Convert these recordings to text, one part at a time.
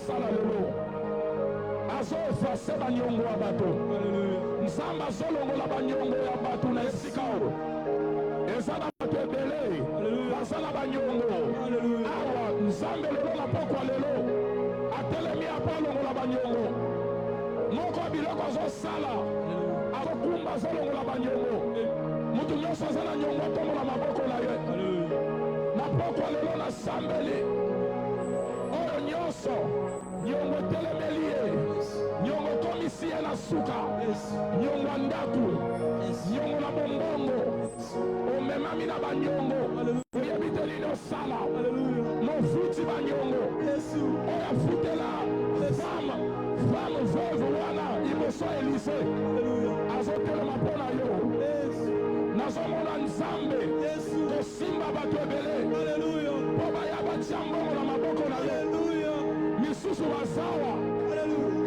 sala lelo azo efase banyongo ya bato nzambe azolongola banyongo ya bato na esika oyo eza na bato ebele baza na banyongo awa nzambe lelo na pokwa lelo atelemi apo alongola banyongo moko ya biloko azosala azokumba azolongola banyongo mutu nyonso aza na nyongo atombola maboko na ye na pokwa lelo nasambeli oyo nyonso nyongo etelemeli ye nyongo ekomisi ye na suka nyongo ya ndako nyongo na bombongo omemami na banyongo oyebi te nini osala mofuti banyongo oyo afutela femme veuve wana liboso ya Elise azotelema mpo na yo nazomona nzambe kosimba bato ebele mpo baya batia mbongo na maboko na yo misusu bazawa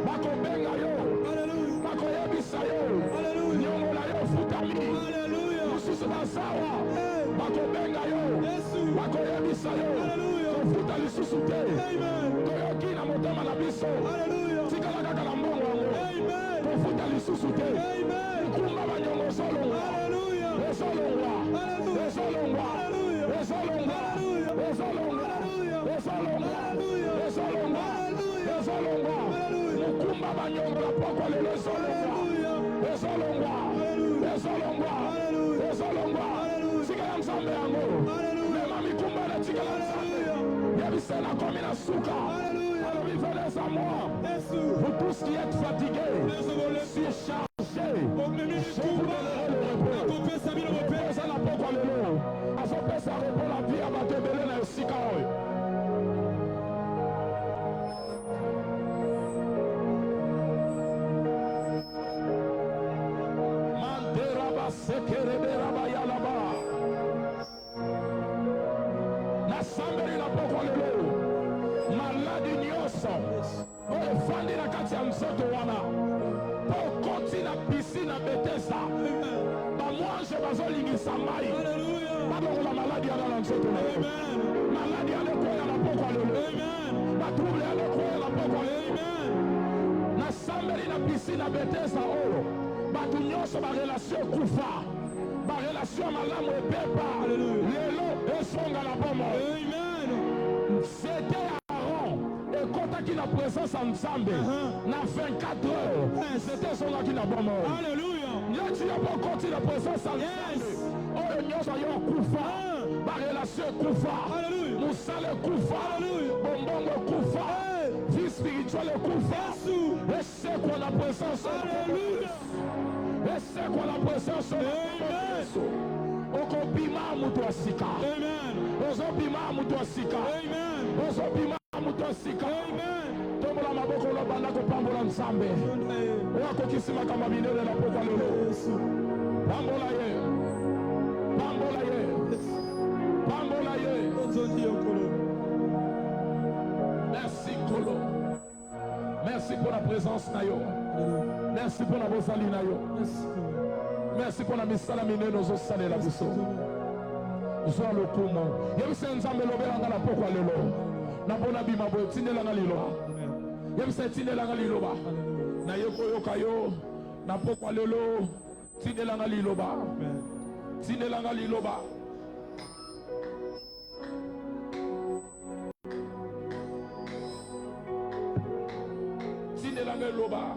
bakobenga yo bakoyebisa yo nyongo na yo futami misusu bazawa bakobenga yo bakoyebisa yo kofuta lisusu te toyoki na motema na biso tikala kaka na mbongo yango kofuta lisusu te kumba banyongo ezolongwa ezolongwa ezolongwa ezolongwa ezolongwa ezolongwa ezolongwa ezolongwa mokumba banyongo na pokwa lelo ezolongwa ezolongwa ezolongwa ezolongwa tikala nzambe yango mema mikumba na tikala nzambe yebise nakomi na suka alobi venez à moi vous tous qui êtes fatigués surchargés je vous donnerai le repos eza na pokwa lelo azopesa repos na vie ya bato ebele na esika oyo mandera basekerebera bayalaba nasambeli na pokwa lelo maladi nyonso oyo efandi na kati ya nzoto wana mpo okoti na pisine Betesda bamwange bazolingisa mai balongola maladi yana na nzoto na yo maladi alekwela na pokwa lelo batrouble alekwela na pokwa lelo nasambeli na pisine Betesda oyo bato nyonso barelatio ekufa barelatio malamu epepa lelo esonga na bomo c'était ekotaki na présence ya nzambe na 24 heures c'était esongaki na bomo yeti ya bokoti na présence ya nzambe oyo nyonso yo okufa barelatio ekufa mosala ekufa bombongo ekufa vie spirituelle ekufa esekwa na présence esekwa na présence okobima mutu ya sika ozobima mutu ya sika ozobima mutu ya sika tombola maboko olobanda kopambola nzambe oyo akokisi makambo minene na pokwa lelo pambola ye pambola ye pambola ye merci Kolo merci pour la présence na yo merci pour la bozali na yo merci pour la misala minene ozosalela biso zwa lokumu yebisa nzambe lobelanga na pokwa lelo na mpona bima boye tindelanga liloba yebisa tindelanga liloba naye koyoka yo na pokwa lelo tindelanga liloba tindelanga liloba tindelanga liloba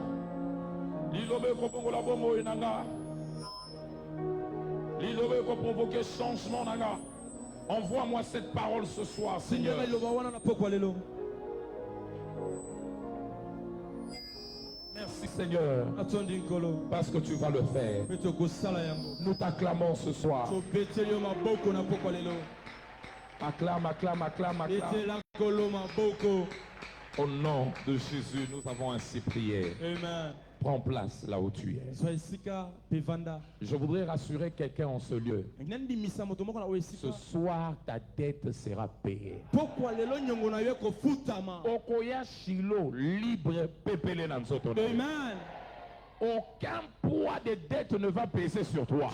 liloba ekobongola bomoi nanga liloba ekoprovoke changement nanga. Envoie-moi cette parole ce soir, Seigneur. Merci Seigneur, parce que tu vas le faire. Nous t'acclamons ce soir. Acclame, acclame, acclame, acclame. Au nom de Jésus, nous avons ainsi prié. Amen. Prends place là où tu es. Je voudrais rassurer quelqu'un en ce lieu. Ce soir, ta dette sera payée. Okoya Shilo, libre, pepele na nzoto. Amen. Aucun poids de dette ne va peser sur toi.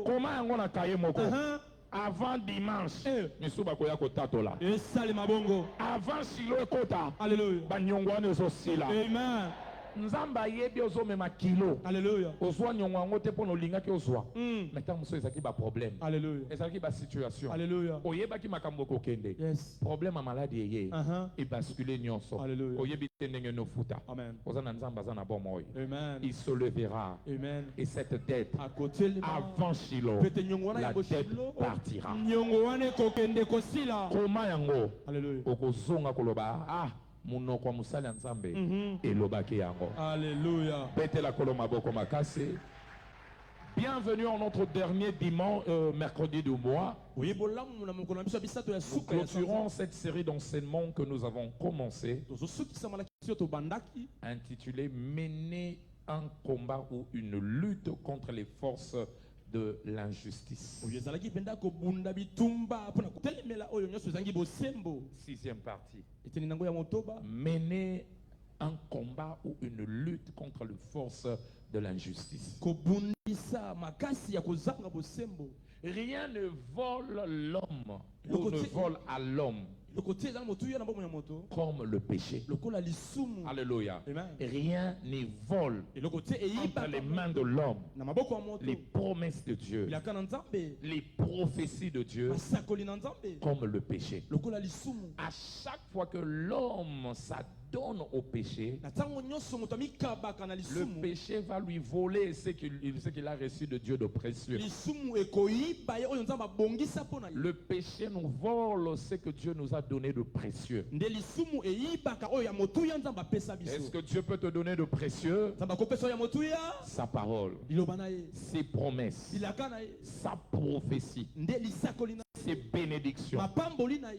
Comment on a caillé mon corps? avant dimanche misu bakoya kotatola esali mabongo. avant silo ekota Alléluia. banyongo wana ezosila Amen. nzambe ayebi ozomema kilo Alléluia. ozwa nyongo yango te mpo na olingaki ozwa mais ntango mosusu ezalaki baproblème Alléluia. ezalaki basituation Alléluia. oyebaki makambo kokende Yes. problème ya maladi eye ebascule nyonso Alléluia. oyebi te ndenge nofuta Amen. oza na nzambe aza na bomoi Amen. il se levera Amen. et cette dette À côté de avant Shiloh Pete nyongo wana la ya dette boshilo. partira Nyongo wana kokende kosila. koma yango Alléluia. okozonga koloba munoko wa mosali ya nzambe elobaki yango Alléluia. betela kolo maboko makasi. Bienvenue en notre dernier dimanche, mercredi du mois. Nous Clôturons cette série d'enseignements que nous avons commencé, intitulée Mener un combat ou une lutte contre les forces de l'injustice. Sixième partie. Mener un combat ou une lutte contre les forces de l'injustice. Rien ne vole l'homme ou ne vole à l'homme comme le péché. Alléluia. Rien ne vole entre les mains de l'homme les promesses de Dieu, les prophéties de Dieu comme le péché. À chaque fois que l'homme s'adonne au péché, le péché va lui voler ce qu'il a reçu de Dieu de précieux. Le péché nous vole ce que Dieu nous a donné de précieux. Est-ce que Dieu peut te donner de précieux? Sa parole, ses promesses, sa prophétie, ses bénédictions,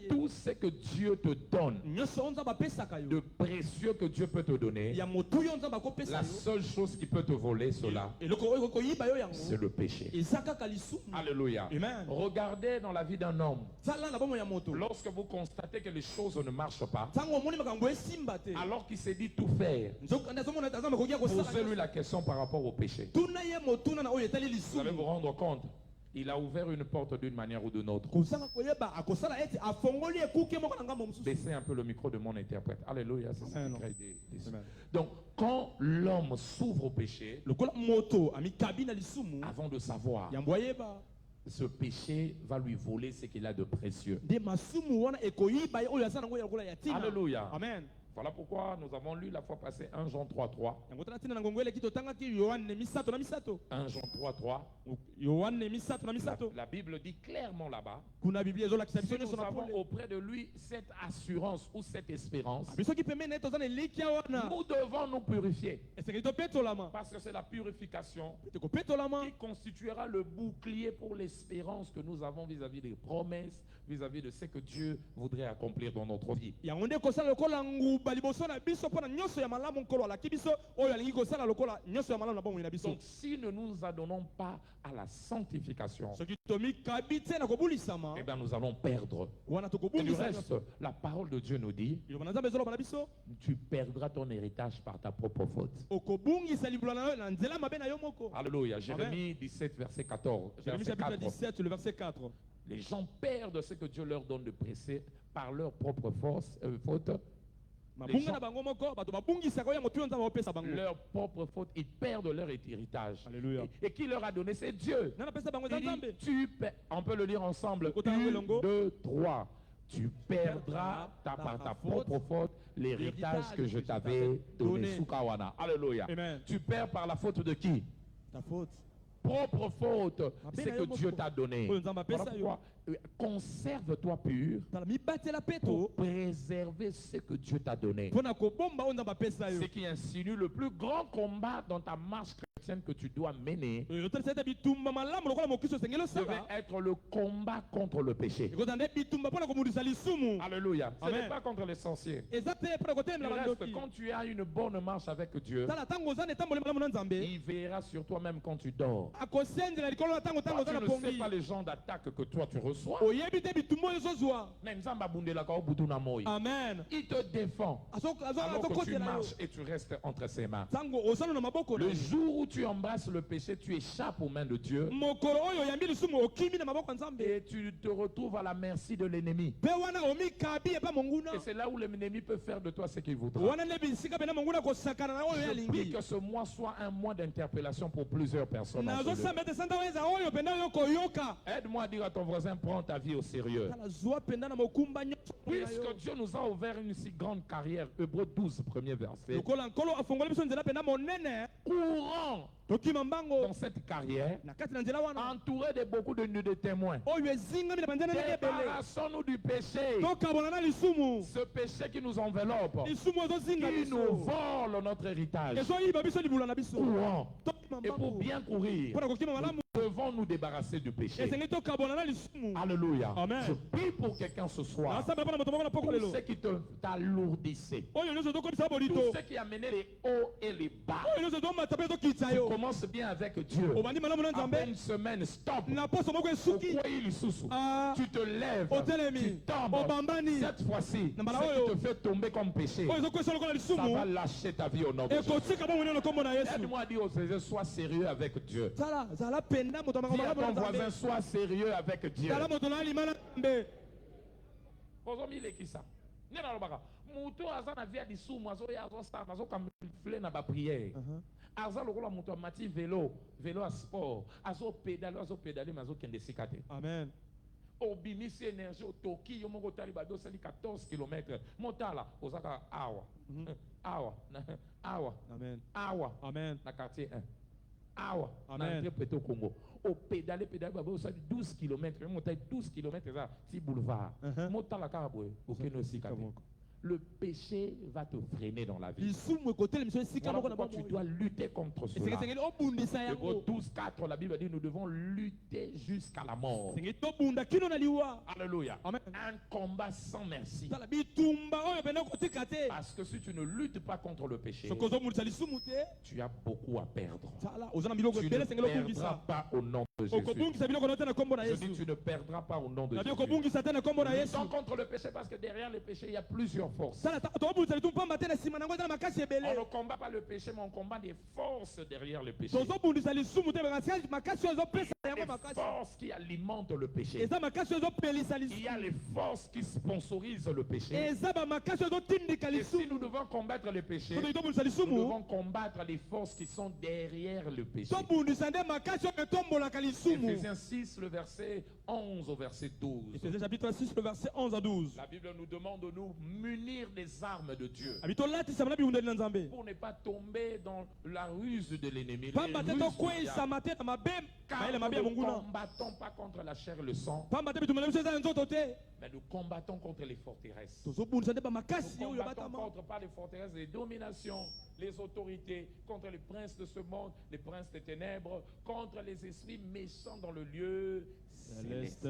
tout ce que Dieu te donne de précieux que Dieu peut te donner, la seule chose qui peut te voler cela, c'est le péché. Alléluia. Regardez dans la vie d'un homme, lorsque vous constatez que les choses ne marchent pas, alors qu'il s'est dit tout faire, posez-lui la question par rapport au péché. Vous allez vous rendre compte, il a ouvert une porte d'une manière ou d'une autre. Baissez un peu le micro de mon interprète. Alléluia, c'est ça qui crée des... Donc, quand l'homme s'ouvre au péché, avant de savoir, ce péché va lui voler ce qu'il a de précieux. Alléluia. Amen. Voilà pourquoi nous avons lu la fois passée 1 Jean 3.3. 1 Jean 3.3. La Bible dit clairement là-bas, si nous avons auprès de lui cette assurance ou cette espérance, nous devons nous purifier. Parce que c'est la purification qui constituera le bouclier pour l'espérance que nous avons vis-à-vis des promesses, vis-à-vis de ce que Dieu voudrait accomplir dans notre vie. Donc si nous ne nous adonnons pas à la sanctification, eh bien nous allons perdre. Et du reste, la parole de Dieu nous dit, tu perdras ton héritage par ta propre faute. Alléluia. Jérémie 17, verset 14. Verset 4. 17, le verset 4. Les gens perdent ce que Dieu leur donne de précieux par leur propre faute. Leur propre faute, ils perdent leur héritage. Alléluia. Et qui leur a donné? C'est Dieu. On peut le lire ensemble. 1, 2, 3. Tu perdras par ta propre faute l'héritage que je t'avais donné. Alléluia. Amen. Tu perds par la faute de qui? Ta faute. Propre faute, c'est que Dieu t'a donné. Voilà pourquoi, conserve-toi pur pour préserver ce que Dieu t'a donné. Ce qui insinue le plus grand combat dans ta marche chrétienne que tu dois mener devait être le combat contre le péché. Alléluia. Ce n'est pas contre les sorciers. Quand tu as une bonne marche avec Dieu, il veillera sur toi même quand tu dors. Tu ne sais pas les gens d'attaque que toi tu reçois. Amen. Il te défend alors que tu marches et tu restes entre ses mains. Le jour où tu embrasses le péché, tu échappes aux mains de Dieu. mokolo oyo yambi lisumu okimi na maboko ya Nzambe. Et tu te retrouves à la merci de l'ennemi. Pe wana omikabi epa monguna. Et c'est là où l'ennemi peut faire de toi ce qu'il voudra. Wana ne bisika pena monguna kosakana na oyo Je prie yalingi. que ce mois soit un mois d'interpellation pour plusieurs personnes. en ce Nazo lieu. samba te santa weza oyo pena yo koyoka. Aide-moi à dire à ton voisin, prends ta vie au sérieux. Kala zwa penda na mokumba nyonso. Puisque Dieu nous a ouvert une si grande carrière, Hébreux 12, premier verset, Lokola nkolo afongoli biso nzela pena monene. courant Tokima mbango. dans cette carrière, Na kati na nzela wana. entouré de beaucoup de témoins. Oyo ezingami na banzana ndenge ebele. Débarrassons-nous du péché, Tokabona na lisumu. ce péché qui nous enveloppe, Lisumu ezozinga qui nous biso. vole notre héritage. Ezoyiba biso libula na biso. Courant. Tokima Et pour mbango. bien courir, Mpona kokima malamu. nous devons nous débarrasser du péché. Esengi tokabona na lisumu. Alléluia. Amen. Je prie pour quelqu'un ce soir. Nasamba mpona moto moko na poko Tout lelo. ce qui t'alourdissait, Oyo nyonso tokomisa tout bolito. ce qui a mené les hauts et les bas, Oyo nyonso tomata pe tokitsa tu yo. commences bien avec Dieu. Obandi malamu na Après Nzambe. une semaine, stop. Na poso moko Au esuki. coin, il sous. Ah. Tu te lèves, Otelemi. tu tombes. Obambani. Cette fois-ci, Nambala ce oyo. qui te fait tomber comme péché, Oyo ezokwesa lokola ça va lisumu. lâcher ta vie au nom de Jésus. Ekotika bomoni na kombo na Yesu. Aide-moi à dire aux César, sois sérieux avec Dieu. Zala zala penda moto Dis makoma à malamu ton na voisin, Nzambe. sois sérieux avec Dieu. Zala moto na lima na Nzambe. Ozomilekisa. Nena lobaka. Mutu aza na via lisumu azoya azosala azokamufle na bapriere. Aza lokola mutu amati vélo à sport, azopédale mais azokende sika te. Amen. Obimisi énergie otoki yo moko tali bado sali 14 km. Motala ozaka awa. Awa. Amen. Awa. Amen. Na quartier 1. Awa. Amen. Na Petit Congo. Au pédale babo sali 12 km. Montagne 12 km ça, si boulevard. Motala karabwe okeno sika te. Le péché va te freiner dans la vie. Lisumu ekotele miso esika Voilà moko na pourquoi tu bango. dois lutter contre cela. Esengeli obundisa Hébreux yango. 12:4, la Bible dit nous devons lutter jusqu'à la mort. Esengeli tobunda kino na liwa. Alléluia. Amen. Un combat sans merci. Tala bitumba oyo pena kotika te. Parce que si tu ne luttes pas contre le péché, Soko ozomulisa lisumu te. tu as beaucoup à perdre. Tala ozana biloko Tu ne ebele esengeli perdras obungisa. pas au nom de Jésus. Okobungisa biloko na te na kombo na Je dis Yesu. tu ne perdras pas au nom de Na Jésus. okobungisa te na kombo na Yesu. Luttons contre le péché parce que derrière le péché, il y a plusieurs forces. Tala tobungisa litumba pamba te na sima nango eza na makasi On ebele. ne combat pas le péché, mais on combat des forces derrière le péché. Tozobundisa lisumu te makasi oyo ezopesa yango Des makasi. forces qui alimentent le péché. Eza makasi oyo ezopelisa Il y a lisumu. les forces qui sponsorisent le péché. Eza bamakasi oyo ezotindika Et si nous lisumu. devons combattre le péché, Soki tobundisa nous lisumu. devons combattre les forces qui sont derrière le péché. Tobundisa nde makasi oyo etombolaka lisumu. Ephésiens 6, le verset 11 au verset 12. Ephésiens chapitre 6, le verset 11 à 12. La Bible nous demande de nous munir des armes de Dieu Abi tolatisa na biundeli na Nzambe. pour ne pas tomber dans la ruse de l'ennemi. Pamba te Les ruses du tokweyisa diable. mate na mabe Car mayele mabe nous ya ne monguna. combattons pas contre la chair et le sang, Pamba te bitumela biso eza na nzoto te. mais nous combattons contre les forteresses. Tozobundisa nde Nous bamakasi oyo combattons batama. contre pas les forteresses, les dominations, les autorités, contre les princes de ce monde, les princes des ténèbres, contre les esprits méchants dans le lieu céleste.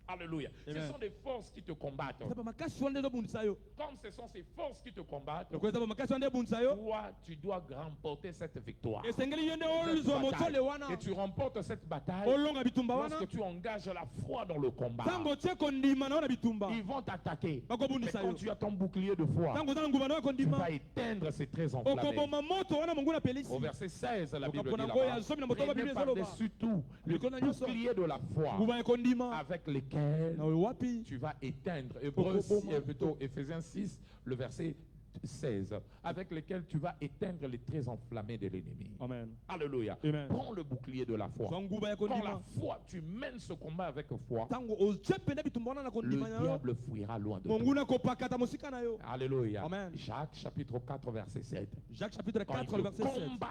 Alléluia. Amen. Ce sont des forces qui te combattent. Eza bamakasi wana nde ezobundisa yo. Comme ce sont ces forces qui te combattent, Lokola eza bamakasi wana nde ebundisa yo. toi, tu dois remporter cette victoire. Esengeli yo nde Cette ozwa bataille. motole wana. Et tu remportes cette bataille Olonga bitumba wana. lorsque tu engages la foi dans le combat. Tango tie kondima na wana bitumba. Ils vont t'attaquer. Mais Bakobundisa quand yo. tu as ton bouclier de foi, Tango oza na nguma na yo tu kondima. vas éteindre ces traits enflammés. Okoboma moto wana monguna pelisi. Au verset 16, la Bible dit Okapona là-bas, ngoya zomi na moto wa prenez Bible ezoloba. par-dessus tout le bouclier de la foi Nguma ya kondima. avec lequel Na oyo wapi? tu vas éteindre. Hébreux 6, plutôt Ephésiens 6, le verset 16, avec lequel tu vas éteindre les traits enflammés de l'ennemi. Amen. Alléluia. Amen. Prends le bouclier de la foi. Zwa nguba ya Quand la kondima. foi, tu mènes ce combat avec foi, Tango otie penda bitumba wana na kondima le na yo. diable fuira loin de toi. Monguna kopakata mosika na yo. Alléluia. Amen. Jacques chapitre 4, verset 7. Jacques chapitre Quand 4, le il verset te 7. combat,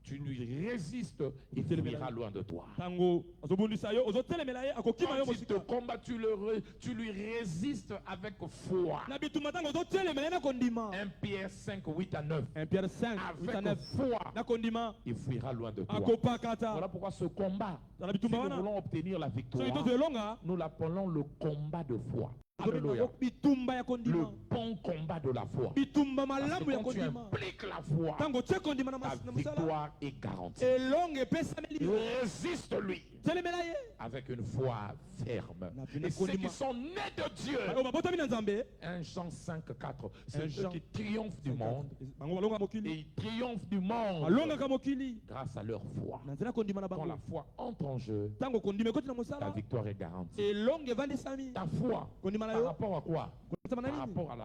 tu lui résistes, il fuira loin de toi. Tango ozobundisa yo, ozotelemela ye akokima yo Quand il te mosika. combat, tu lui résistes avec foi. Na bitumba tango ozotelemela ye na kondima. 1 Pierre 5, 8 à 9. 1 Pierre 5, 8 à Avec 9. foi, Na kondima il fuira loin de toi. akopakata. Voilà pourquoi ce combat, Dans la si bitumba nous wana. voulons obtenir la So victoire, ito zelonga. nous l'appelons le combat de foi. Alléluia. Bitumba ya Le kondima. bon combat de la foi. Bitumba Parce que malamu ya quand tu kondima. impliques la foi, Tango tie kondima na ta musala. victoire est garantie. Elonge epesameli. Résiste-lui. totelemela ye avec une foi ferme. Na Et ceux kondima. qui sont nés de Dieu, oyo babotami na Nzambe 1 Jean 5,4, c'est 1 eux Jean qui triomphent du monde. bango balongaka Et mokili ils triomphent du monde balongaka mokili grâce à leur foi. na nzela kondima na Quand la bango foi entre en jeu, ntango kondima ekoti na ta mosala victoire est garantie. elongo evandisami Ta foi, kondima na par yo rapport à quoi? kondima na Par nini rapport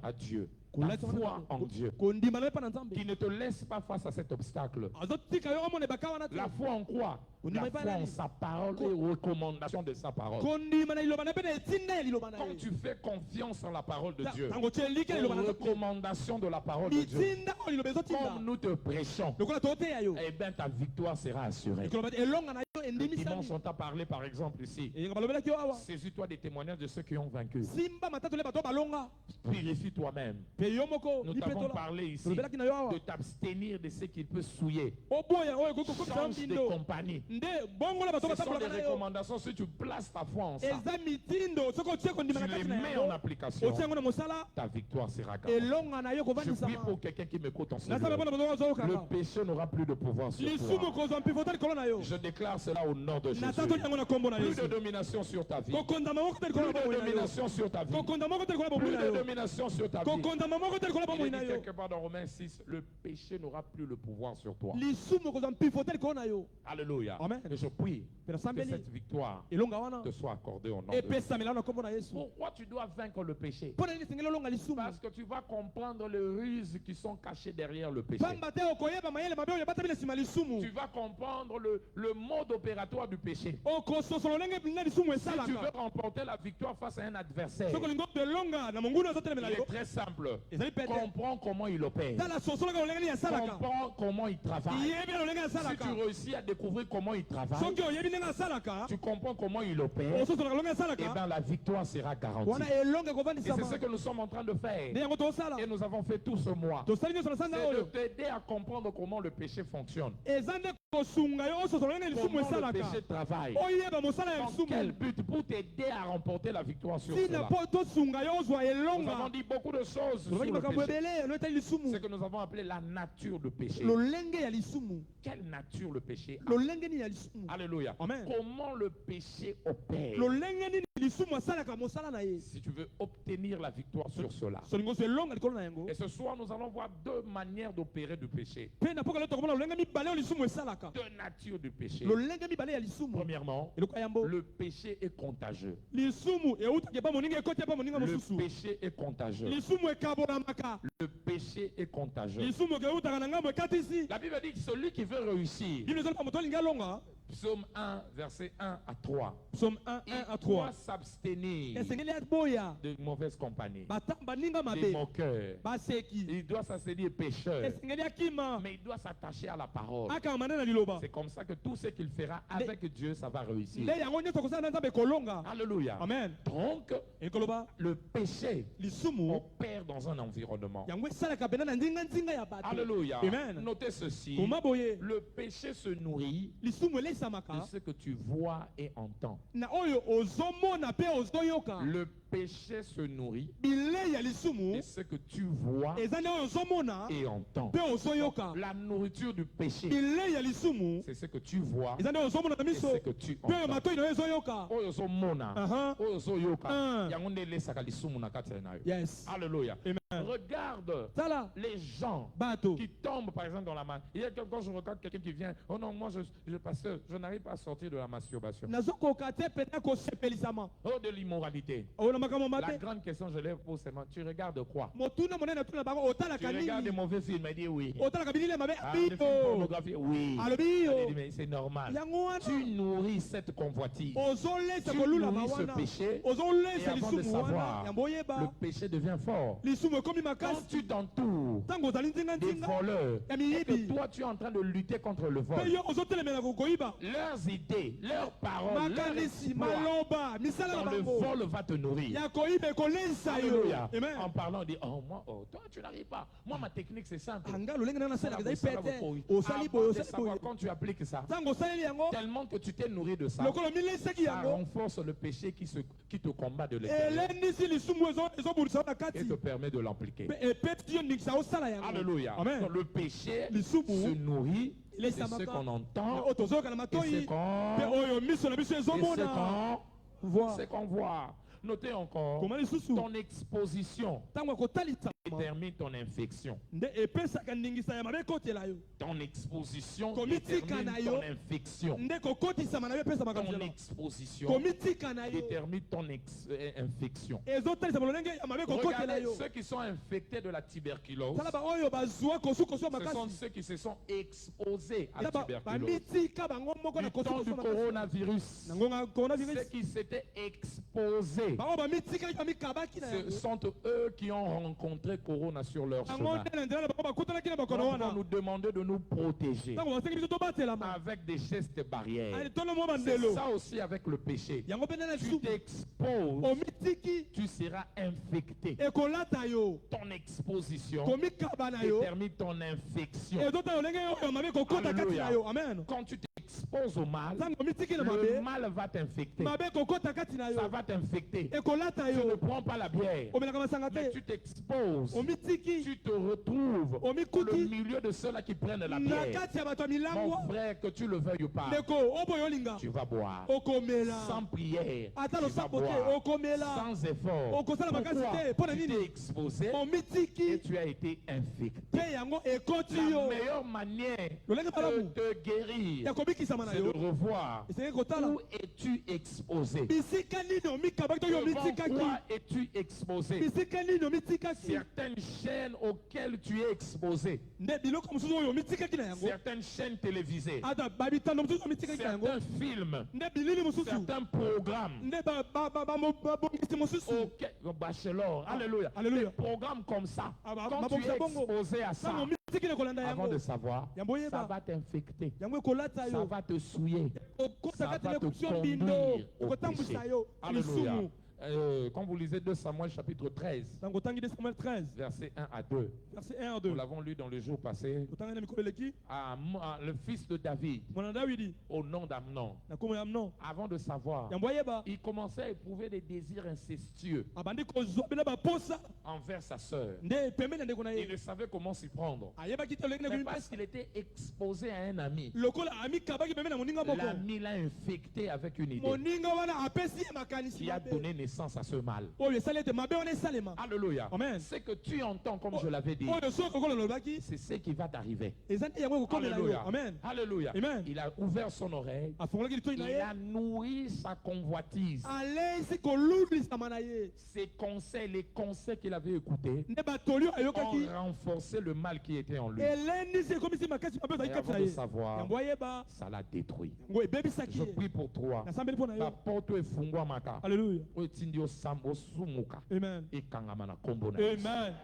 à Dieu. Ta foi en Dieu. kondima na yo mpa na Nzambe Qui ne te laisse pas face à cet obstacle. azotika yo omona ebaka wana te La foi en quoi? La foi en sa parole et aux recommandations de sa parole. kondima na liloba na ye mpe na etinda ya liloba na Quand ye tu fais confiance en la parole de Dieu, ntango tie like ya aux liloba na Nzambe recommandations de la parole de Dieu, mitinda oyo liloba ezotinda comme nous te prêchons, lokola toteya yo eh bien ta victoire sera assurée. ekoloba te elonga na yo Dimanche, endimisami on t'a parlé par exemple ici. eyeka balobelaki yo awa Saisis-toi des témoignages de ceux qui ont vaincu. simba matatu le bato balonga Purifie toi-même. mpe yo moko Nous t'avons lipetola parlé ici tolobelaki na yo awa de t'abstenir de ce qui peut souiller. oboya oyo kokokokisa Change de mbindo compagnie. nde bongo na bato Ce sont des batambolaka na yo recommandations si tu places ta foi en ça. eza mitindo soki otie kondima Tu na les kati na mets en yango application. otie yango na mosala Ta victoire sera garantie. elonga na yo Je prie kovandisama pour quelqu'un qui m'écoute en ce nasala jour. mpona bato bazoyokaka Le péché n'aura plus de pouvoir sur lisumu toi. kozwa mpivota likolo na yo Je déclare cela au nom de Jésus. natatoli yango na kombo na Plus yesu de domination sur ta vie. kokondama moko te likolo Plus na de bomoi na yo domination sur ta vie. kokondama moko te likolo na bomoi Plus na de yo domination sur ta vie. kokondama moko te likolo na Il bomoi est na dit yo quelque part dans Romains 6, le péché n'aura plus le pouvoir sur toi. lisumu kozwa mpivota likolo na yo Alléluia. Amen. Et je prie mpe que nasambeli cette victoire elonga wana te soit accordée au nom de Jésus. epesamela na kombo na yesu Pourquoi tu dois vaincre le péché? mpo na nini esengeli olonga lisumu Parce que tu vas comprendre les ruses qui sont cachées derrière le péché. pamba te okoyeba mayele mabe oyo ebatami na nsima lisumu Tu vas comprendre le mode opératoire du péché. okososola olenge mpenza lisumu Si tu veux esalaka remporter la victoire face à un adversaire, soki olingi elonga na mongunu azotelemela il est yo très simple. ezali pete Comprends comment il opère. tala sosolaka olenge nini asalaka Comprends comment il travaille. yebi na olenge Si asalaka tu réussis à découvrir comment il travaille, soki oyebi ndenge asalaka tu comprends comment il opère, ososolaka olenge et asalaka bien la victoire sera garantie. wana elonga Et c'est ce ekovandisama que nous sommes en train de nde faire. yango tosala Et nous avons fait tout ce mois. tosali nyonso na sanda C'est de oyo t'aider à comprendre comment le péché fonctionne. eza nde kosunga yo ososola olenge lisumu Comment le esalaka péché travaille. oyeba mosala ya Dans quel lisumu but? Pour t'aider à remporter la victoire sur tina cela. mpo tosunga yo ozwa Nous avons elonga dit beaucoup de choses sur tolobaki le makambo péché. ebele no etali lisumu Ce que nous avons appelé la nature du péché. lolenge ya lisumu Quelle nature le péché a? lolenge nini ya lisumu Alléluia. Amen. Comment le péché opère? lolenge nini lisumu asalaka mosala na ye Si tu veux obtenir la victoire sur cela. solingi ozwa elonga likolo na yango Et ce soir, nous allons voir deux manières d'opérer du péché. mpe na mpoka leo tokomona lolenge mibale oyo lisumu esalaka Deux natures du péché. lolenge mibale ya lisumu Premièrement, eloko ya yambo le péché est contagieux. lisumu eutaki epa moninga ekoti epa moninga Le mosusu péché est contagieux. lisumu ekabolamaka Le péché est contagieux. lisumu eutaka na ngambo ekatisi La Bible dit que celui qui veut réussir, biblia ezoloba moto alingi alonga psaume 1, verset 1 à 3, psaume 1 il 1 à doit 3 s'abstenir esengeli aboya de mauvaise compagnie, baninga des mabe moqueurs. baseki Il doit s'abstenir pécheurs. esengeli akima Mais il doit s'attacher à la parole. akama nde na liloba C'est comme ça que tout ce qu'il fera avec Dieu, ça va réussir. nde yango nyonso kosala na nzambe ekolonga Alléluia. amen Donc, ekoloba le péché lisumu opère dans un environnement. yango esalaka pena na ndinga ya bato Alléluia. amen Notez ceci. koma boye Le péché se nourrit lisumu de elesamaka ce que tu vois et entends. na oyo ozomona mpe ozoyoka Le péché se nourrit bilei ya lisumu de ce que tu vois eza nde oyo ozomona et entends. mpe ozoyoka La nourriture du péché, bilei ya lisumu c'est ce que tu vois eza nde oyo ozomona na et miso ce que tu mpe oyo entends. matoi na yo ezoyoka Oyo ozomona, Aha. oyo ozoyoka, Ah. yango nde elesaka lisumu na kati na yo. yes Alléluia. amen Regarde tala les gens bato qui tombent par exemple dans la main. Il y a quand je regarde quelqu'un qui vient, oh non, moi pasteur, je n'arrive pas à sortir de la masturbation. nazokoka te pena kosepelisama Oh, de l'immoralité. oyo na makambo La mabe grande question, je lève pour seulement, tu regardes quoi? motuna monene atuna bango Tu otalaka regardes des nini mauvais films, il dit oui. otalaka bilili mabe Ah, des films biyo pornographiques, oui. alobi Il yo dit, mais c'est normal. yango wana Tu nourris cette convoitise. ozolesa Tu kolula nourris ce bawana péché. Et ozolesa avant de lisumu wana savoir, yambo le oyeba péché devient fort. lisumu ekomi Quand makasi tu t'entoures ntango ozali des nzinga-nzinga voleurs, ya et miyibi que toi tu es en train de lutter contre le vol, mpe yo ozotelemela kokoyiba leurs idées, leurs paroles, leurs makanisi exploits maloba misala na dans le bango vol va te nourrir. nourrir. ya koyiba ekolesa yo. Alléluia. Amen. En parlant, on dit, oh, moi, oh, toi, tu n'arrives pas. Moi, ma technique, c'est simple. Anga lolenge na sala Avant ezali pete. Osali de boyo, osali savoir, boyo. quand tu appliques ça, Tango osaleli yango. tellement que tu t'es nourri de ça, Lokolo milesaki ça yango. renforce le péché qui te combat de l'intérieur Elendisi lisumu ezobundisa na et kati. te permet de l'appliquer. Epeti yo ndingisa osala yango. Alléluia. Amen. Donc, le péché Lisumu. se nourrit, Il est c'est ce samaka. qu'on entend, Oyo tozoyoka na et matoi. c'est qu'on Pe oyo miso na biso et ezomona. Voir. c'est qu'on voit. Notez encore, Comment lisusu. ton exposition Tango akotalisa. détermine ton infection. Nde epesaka ndingisa ya mabe ekotela yo. Ton exposition Komitika na détermine yo. ton infection. Nde kokotisama na yo epesa Ton makambo. exposition Komitika na yo. détermine ton infection. Ezotalisa molenge ya mabe kokotela Regardez yo. ceux qui sont infectés de la tuberculose. Tala ba oyo bazwa kosu Ce sont makasi. ceux qui se sont exposés à la Ba tuberculose. mitika bango moko na Du temps kosu du makasi. coronavirus, Nangonga coronavirus. ceux qui s'étaient exposés, Ba ba mitika ba mikabaki na ce yango. sont eux qui ont rencontré Corona sur leur Nango chemin. ndela ndela ba bakutanaki na Donc, bakono on wana. nous demander de nous protéger Tango baseki biso tobatelama. avec des gestes barrières. Ali tolo mo C'est bandelo. ça aussi avec le péché. Yango pe na Tu su. t'exposes, Omitiki tu seras infecté. ekolata yo. Ton exposition Komikaba na yo. détermine ton infection. Ezota olenge oyo mabe kokota kati na yo. Amen. Quand tu t'exposes au mal, Tango omitiki na le mabe. mal va t'infecter. Mabe kokota kati na Ça yo. va t'infecter. Ekolata Tu ne yo. prends pas la bière, Omelaka masanga mais te. tu t'exposes. Omitiki Tu te retrouves au omikuti milieu de ceux-là qui prennent la na bière. kati ya bato ya Mon milangwa. frère, que tu le veuilles ou pas, Ndeko oboyo linga. tu vas boire. Okomela. Sans prière, Ata tu lo vas sambo te boire. okomela. Sans effort. Okosala makasi Pourquoi? te. Pona Tu nini? t'es exposé et Omitiki tu as été infecté. pe yango ekoti La yo. meilleure manière Lolenge de malamu. te guérir, Ya kobikisama na c'est de yo. revoir Esenge kotala. où es-tu exposé. Bisika nini omikabaki to yo Devant omitikaki. quoi es-tu exposé? Bisika nini omitikaki. Certaines chaînes auxquelles tu es exposé, Nde biloko mosusu oyo omitikaki na yango. certaines chaînes télévisées, Ata babitano mosusu omitikaki na yango. certains films, Nde bilili mosusu. certains programmes. Nde babongisi mosusu. Bachelor, alléluia. Alléluia. Des programmes comme ça, Ah, quand bah, tu es bongo. exposé à ça, Tango omitiki na kolanda avant yango. de savoir, Yambo yeba. ça va t'infecter, Yango ekolata ça yo. va te souiller, Okota ça kati va na te kusio bindo. conduire au Okotambwisa péché. yo. Alléluia. Lisumu. Quand vous lisez 2 Samuel chapitre 13, Tango tangi de Samuel 13. versets 1 à 2, Verset 1 à nous 2. l'avons lu dans le jour passé, Otanga na mikolo eleki. le fils de David, Mwana Dawidi. au nom d'Amnon, Na komo ya Amnon. avant de savoir, Yambo yeba. il commençait à éprouver des désirs incestueux Abandi kozwa bela baposa. envers sa sœur. Nde pembeni na ndeko na Il ye. ne savait comment s'y prendre. Ayebaki te olenge na Mais komi parce pesa. qu'il était exposé à un ami, Lokola amikabaki pembeni na moninga moko. l'ami l'a infecté avec une idée Moninga wana apesi ye makanisi qui a mabe. donné naissance à ce mal. Oyo esali ete mabe wana esalema. Alléluia. Amen. Ce que tu entends, comme je l'avais dit, Oyo soki okola lobaki. c'est ce qui va t'arriver. Eza nde yango ekokomela yo. Alléluia. Amen. Alléluia. Amen. Il a ouvert son oreille. Afongolaki litoi na Il ye. a nourri sa convoitise. Alesi kolundisama na ye. Ses conseils, les conseils qu'il avait écoutés, Nde batoli oyo ayokaki. ont renforcé le mal qui était en lui. Elendisi ekomisi makasi mabe Et ozali kati avant na de ye. savoir, Yango ayeba. ça l'a détruit. Yango ebebisaki Je ye. prie pour toi. Nasambeli mpo na La yo. porte efungwamaka. Alléluia. Otindi osumuka. Amen. Ekangama na kombo na Yesu. Amen.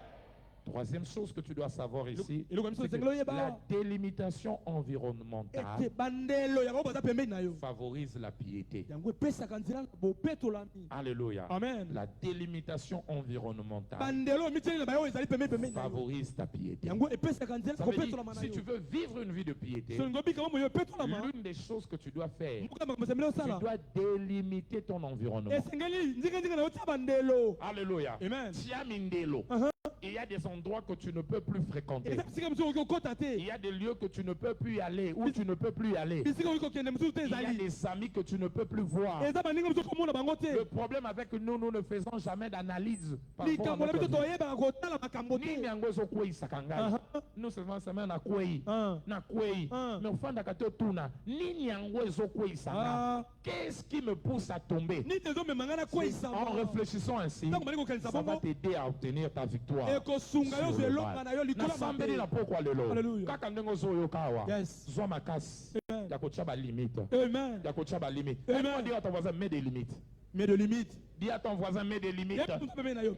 Troisième chose que tu dois savoir ici, Et le comme ça, c'est c'est que que le- la délimitation environnementale Ete bandelo yango baza pembeni na yo. favorise la piété. Yango epesaka nzela na bopetolami. Alléluia. Amen. La délimitation environnementale Bandelo miteli na bayo ezali pembeni na yo. favorise ta piété. Yango epesaka nzela Ça na veut dire, kopetolama na si yo. tu veux vivre une vie de piété, Solingo bika mo yo petolama. l'une des choses que tu dois faire, Muka makambo semelo tu sala. dois délimiter ton environnement. Esengeli nzinga na yo tia bandelo. Alléluia. Amen. Tia mindelo. Aha. Il y a des endroits que tu ne peux plus fréquenter. Eza bisika mosusu okokota Il te. y a des lieux que tu ne peux plus y aller, où tu ne peux plus y aller. Bisika okokende mosusu te Il y a ezali. des amis que tu ne peux plus voir. Eza baninga mosusu komona bango Le te. problème avec nous, nous ne faisons jamais d'analyse. par rapport à Likambo na notre biso vie. toyebaka kotala makambo Nini te. yango ezokweyisaka ngai? Aha. Nous seulement na kwei. Ah. Na kwei. Ah. Mais ofandaka te otuna. Nini yango ezokweyisa Ah. nga? Qu'est-ce qui me pousse à tomber? Nini ezomemanga na kweyisa. En réfléchissant ainsi, Ntango bali kokanisa ça va bongo. t'aider à obtenir ta victoire. Ekosunga yo sur le zelonga mal. na yo likolo Nasambeli na mabe. pokwa lelo. Alléluia. Kaka ndenge ozoyoka awa. Yes. Zwa makasi. Amen. Ya kotia ba limite. Amen. Ya kotia ba limite. Amen. Amen. Dis à ton voisin, mets des limites. Mais de limite. Dis à ton voisin, mets des limites.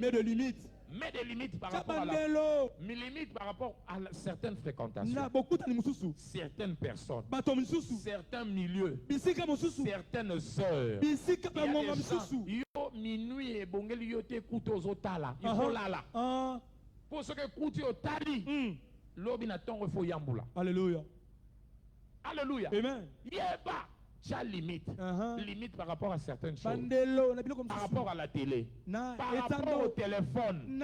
Mais de limite. Mets des limites par rapport à la... Kabandelo. Mes limites par rapport à certaines fréquentations. Na bokuta ni mususu. Certaines personnes. Bato mususu. Certains milieux. Bisika mususu. Certaines heures. Bisika Il y a bangonga des gens, mususu. yo, minuit et bongeli yote kuto zotala. Il faut là. Pour ce que kuti otali. Lobi na tongo faut yambula. Alléluia. Alléluia. Amen. Yeba. Tu as limite. Limite par rapport à certaines choses. Par rapport à la télé. Par rapport au téléphone.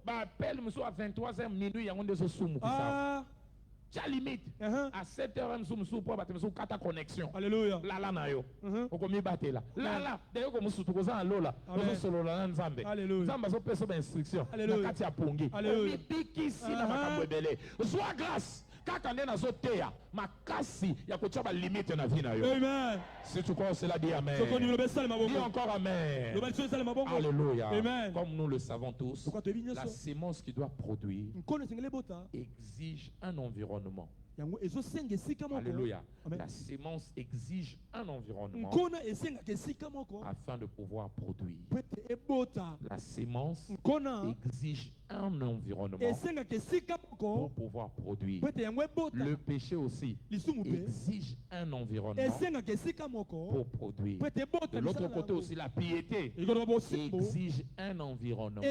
Bah, appelle monsieur à 23h minuit, il y a un de ce soumou. Tu as limite. À 7h, monsieur pour battre monsieur cata connexion. Alléluia. Là na yo. Oko mi battre là. Là d'ailleurs comme monsieur tout ça là. Nous solo là nzambe. Nzambe so pesa instruction. Na kati ya pongi. Alléluia. Bikisi na makambo ebele. Sois grâce. Kaka ndena zoteya makasi ya kuchaba limite na vie na yo. Amen. Si tu crois cela, dis amen. Dis encore amen. Alléluia. Amen. Comme nous le savons tous, la sémence qui doit produire exige un environnement. Alléluia. La sémence exige un environnement afin de pouvoir produire. La sémence exige un environnement pour pouvoir produire. Le péché aussi exige un environnement pour produire. De l'autre côté aussi, la piété exige un environnement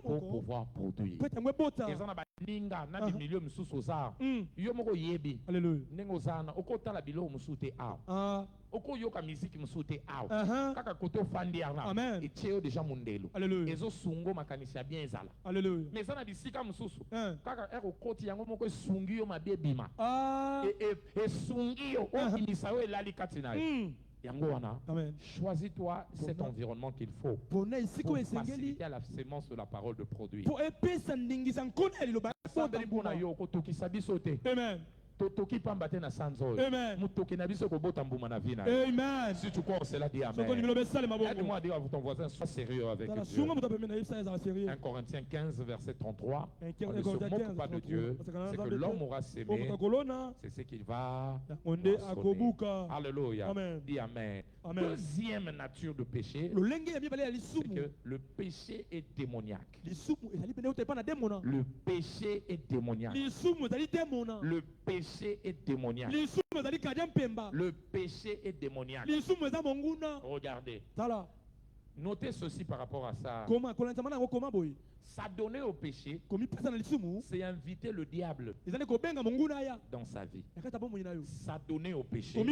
pour pouvoir produire. Ninga na milieu msusu za yo moko yebi nengo zana okotala bilo musute a oko yoka musique musute a kaka koto fandi ana etcheo deja mundelo ezo sungo makanisi bien ezala mais zana bisika mususu kaka eko koti yango moko sungi yo mabebima e sungi yo obimisa yo elali katina choisis-toi cet environnement qu'il faut pour faciliter à la sémence de la parole de produire. Amen. Totoki pambate na sanzo. Amen. Mutoki na biso ko botambuma na vina. Amen. Si tu crois cela, dis amen. Aide-moi à dire à ton voisin, sois sérieux avec Dieu. 1 Corinthiens 15, verset 33. On ne se moque pas de Dieu. C'est que l'homme aura sémé. C'est ce qu'il va sonner. Alléluia. Dis amen. Deuxième nature de péché, c'est que le péché est démoniaque. Le péché est démoniaque. Le péché est démoniaque. Le péché est démoniaque. Regardez. Notez ceci par rapport à ça. S'adonner au péché, c'est inviter le diable dans sa vie. S'adonner au péché,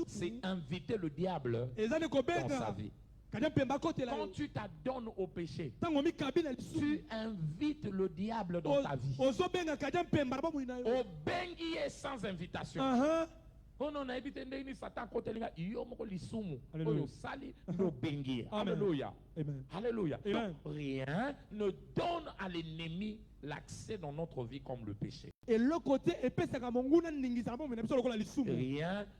c'est inviter le diable dans sa vie. Quand tu t'adonnes au péché, tu invites le diable dans ta vie. Au bengi est sans invitation. Alléluia. Alléluia. Rien ne donne à l'ennemi l'accès dans notre vie comme le péché. Rien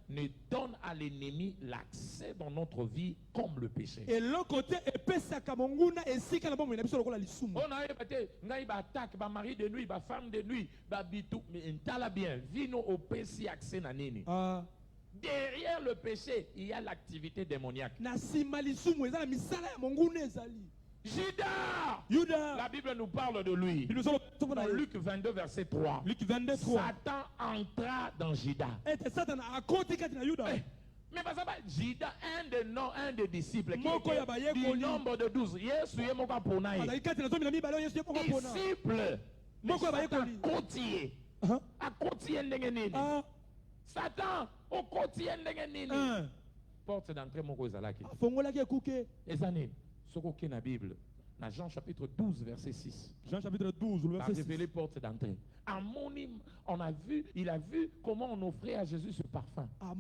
ne donne à l'ennemi l'accès dans notre vie comme le péché. On a attaque, mari de nuit, femme de nuit, bitou, mais bien, vino au péché accès na nini. Derrière le péché, il y a l'activité démoniaque. Judas, la Bible nous parle de lui. Dans Luc 22, verset 3. Satan entra dans Judas. Mais parce que Judas, un des disciples qui était du nombre de 12. Disciple. Satan, au quotidien, porte d'entrée, mon kozalaki. Sokoke na Bible, dans Jean chapitre 12, verset 6. Jean chapitre 12, verset 6. Révélé porte d'entrée. Il a vu comment on offrait à Jésus ce parfum. Un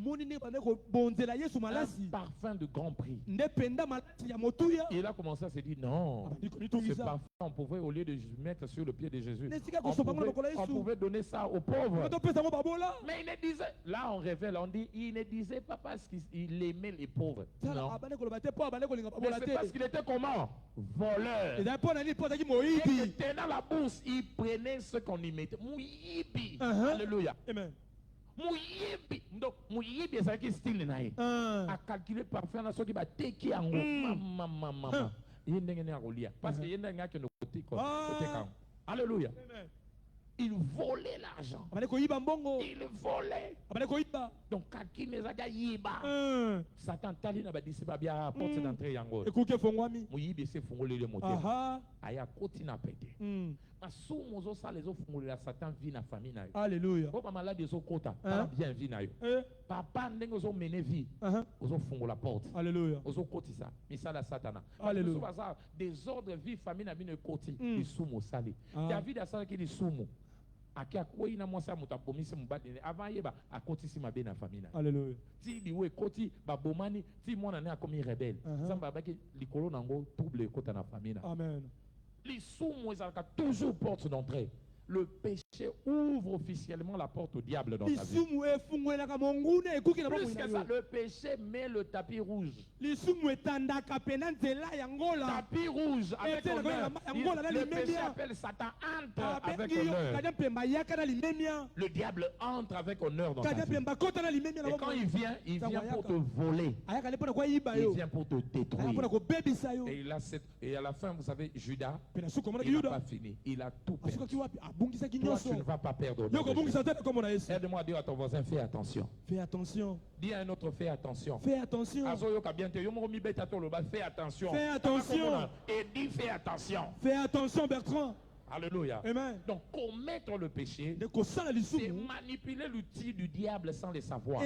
parfum de grand prix. Il a commencé à se dire non, ce parfum, on pouvait, au lieu de mettre sur le pied de Jésus, on pouvait donner ça aux pauvres. Mais il ne disait, là on révèle, on dit, il ne disait pas parce qu'il aimait les pauvres. Non. Mais c'est parce qu'il était comment? Voleur. Et que tenant la bourse, il prenait ce qu'on y mettait. Mouyibi. Alléluia. Amen. Mouyibi. Donc, mouyibi, c'est qui style naïe. À calculer parfait dans ce qui va teki en haut. Parce qu'il y a un gars qui nous côté. Alléluia. Il volait l'argent. abale koyiba mbongo, Il volait. abale koyiba. Donc, kaki nezaka yiba. Satan tali na badisi babia porte d'entrée yango. Ekuke fongwami. Muyibi se fungoli le moteur. Aha. Aya koti na pete. Masu mozo sa les fungoli la Satan vit na famille na yo. Alléluia. Ko malade zo kota, pas bien vie na yo. Papa ndenge zo mener vie. Ozo fungola porte. Alléluia. Ozo koti ça. Misala Satana. Alléluia. Parce que ça désordre vie famille na bino koti. Isumo sali. Ya vie da sala ki di sumo. Akia koi na mwasa mutakomisi mbadene avant yeba akotisi mabe na famille na. Alléluia. Ti liwe koti babomani ti mwana ne akomi rebelle. Samba baki likolo nango trouble kota na famille na. Amen. Les sous-mots toujours porte d'entrée. Le péché ouvre officiellement la porte au diable dans ta vie. Plus que ça, le péché met le tapis rouge. Tapis rouge avec honneur. Le péché appelle Satan entre avec honneur. Le diable entre avec honneur dans ta vie. Et quand il vient pour te voler. Il vient pour te détruire. Et à la fin, vous savez, Judas, il n'a pas fini. Il a tout perdu. Toi, tu ne vas pas perdre. Aide-moi à dire à ton voisin, fais attention. Fais attention. Dis à un autre, fais attention. Fais attention. Fais attention. Fais attention. Et dis, fais attention. Fais attention, Bertrand. Alléluia. Amen. Donc, commettre le péché, c'est manipuler l'outil du diable sans le savoir.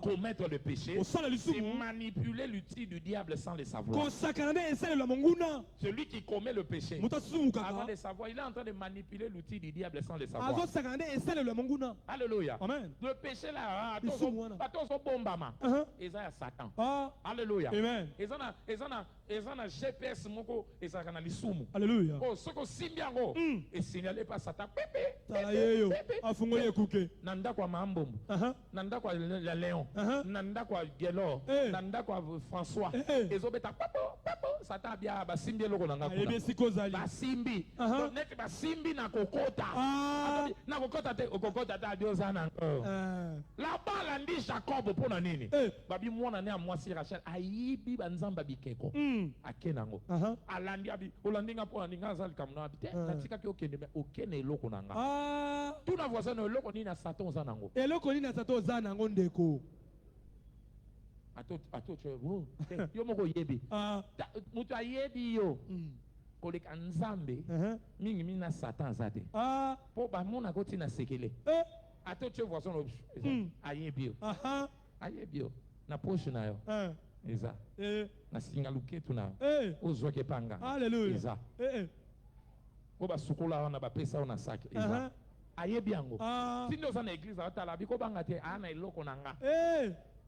Commettre le péché, c'est manipuler l'outil du diable sans le savoir. Celui qui commet le péché, avant de savoir, il est en train de manipuler l'outil du diable sans le savoir. Alléluia. Amen. Le péché là, bombama. Et ça, Satan. Alléluia. Amen. Et ça, GPS, et ça, alléluia. Oh, ce que Simbiango, et signalé par Satan. Pépé. Nanda kwa Mambom. Nanda kwa la Léon. Nanda kwa Gelo. Nanda kwa François. Et Zobeta, papo, Satan bien, Basimbi le Ronanga. Basimbi. Net Basimbi na kokota. Na kokota te, kokota ta diozana. Là-bas, l'andi Jacob pour nanini. Babi mwana ne a moisi Rachel. Aïbi banzamba bikeko. Akenango. Alandi abi. Olandinga pour aninga zal kamna habite. Natika ki okene me okene eloko nanga. Tout na voisin eloko ni na Satan zanango. Eloko ni na Satan zanango ndeko. Ato wo. Yo moko yebi. Mutu ayebi yo. Koleka nzambe. Mingi mina Satan zate. Po ba mona koti na sekele. Ato che voisin ayebi yo. Ayebi yo. Na poche na yo. Eza. Na singaluke tuna. Ozwa ke panga. Alléluia. Eza. Ko ba sukola na ba pesa na sac. Eza. Ayebi yango. Sindo za na église atala biko banga te ana eloko nanga.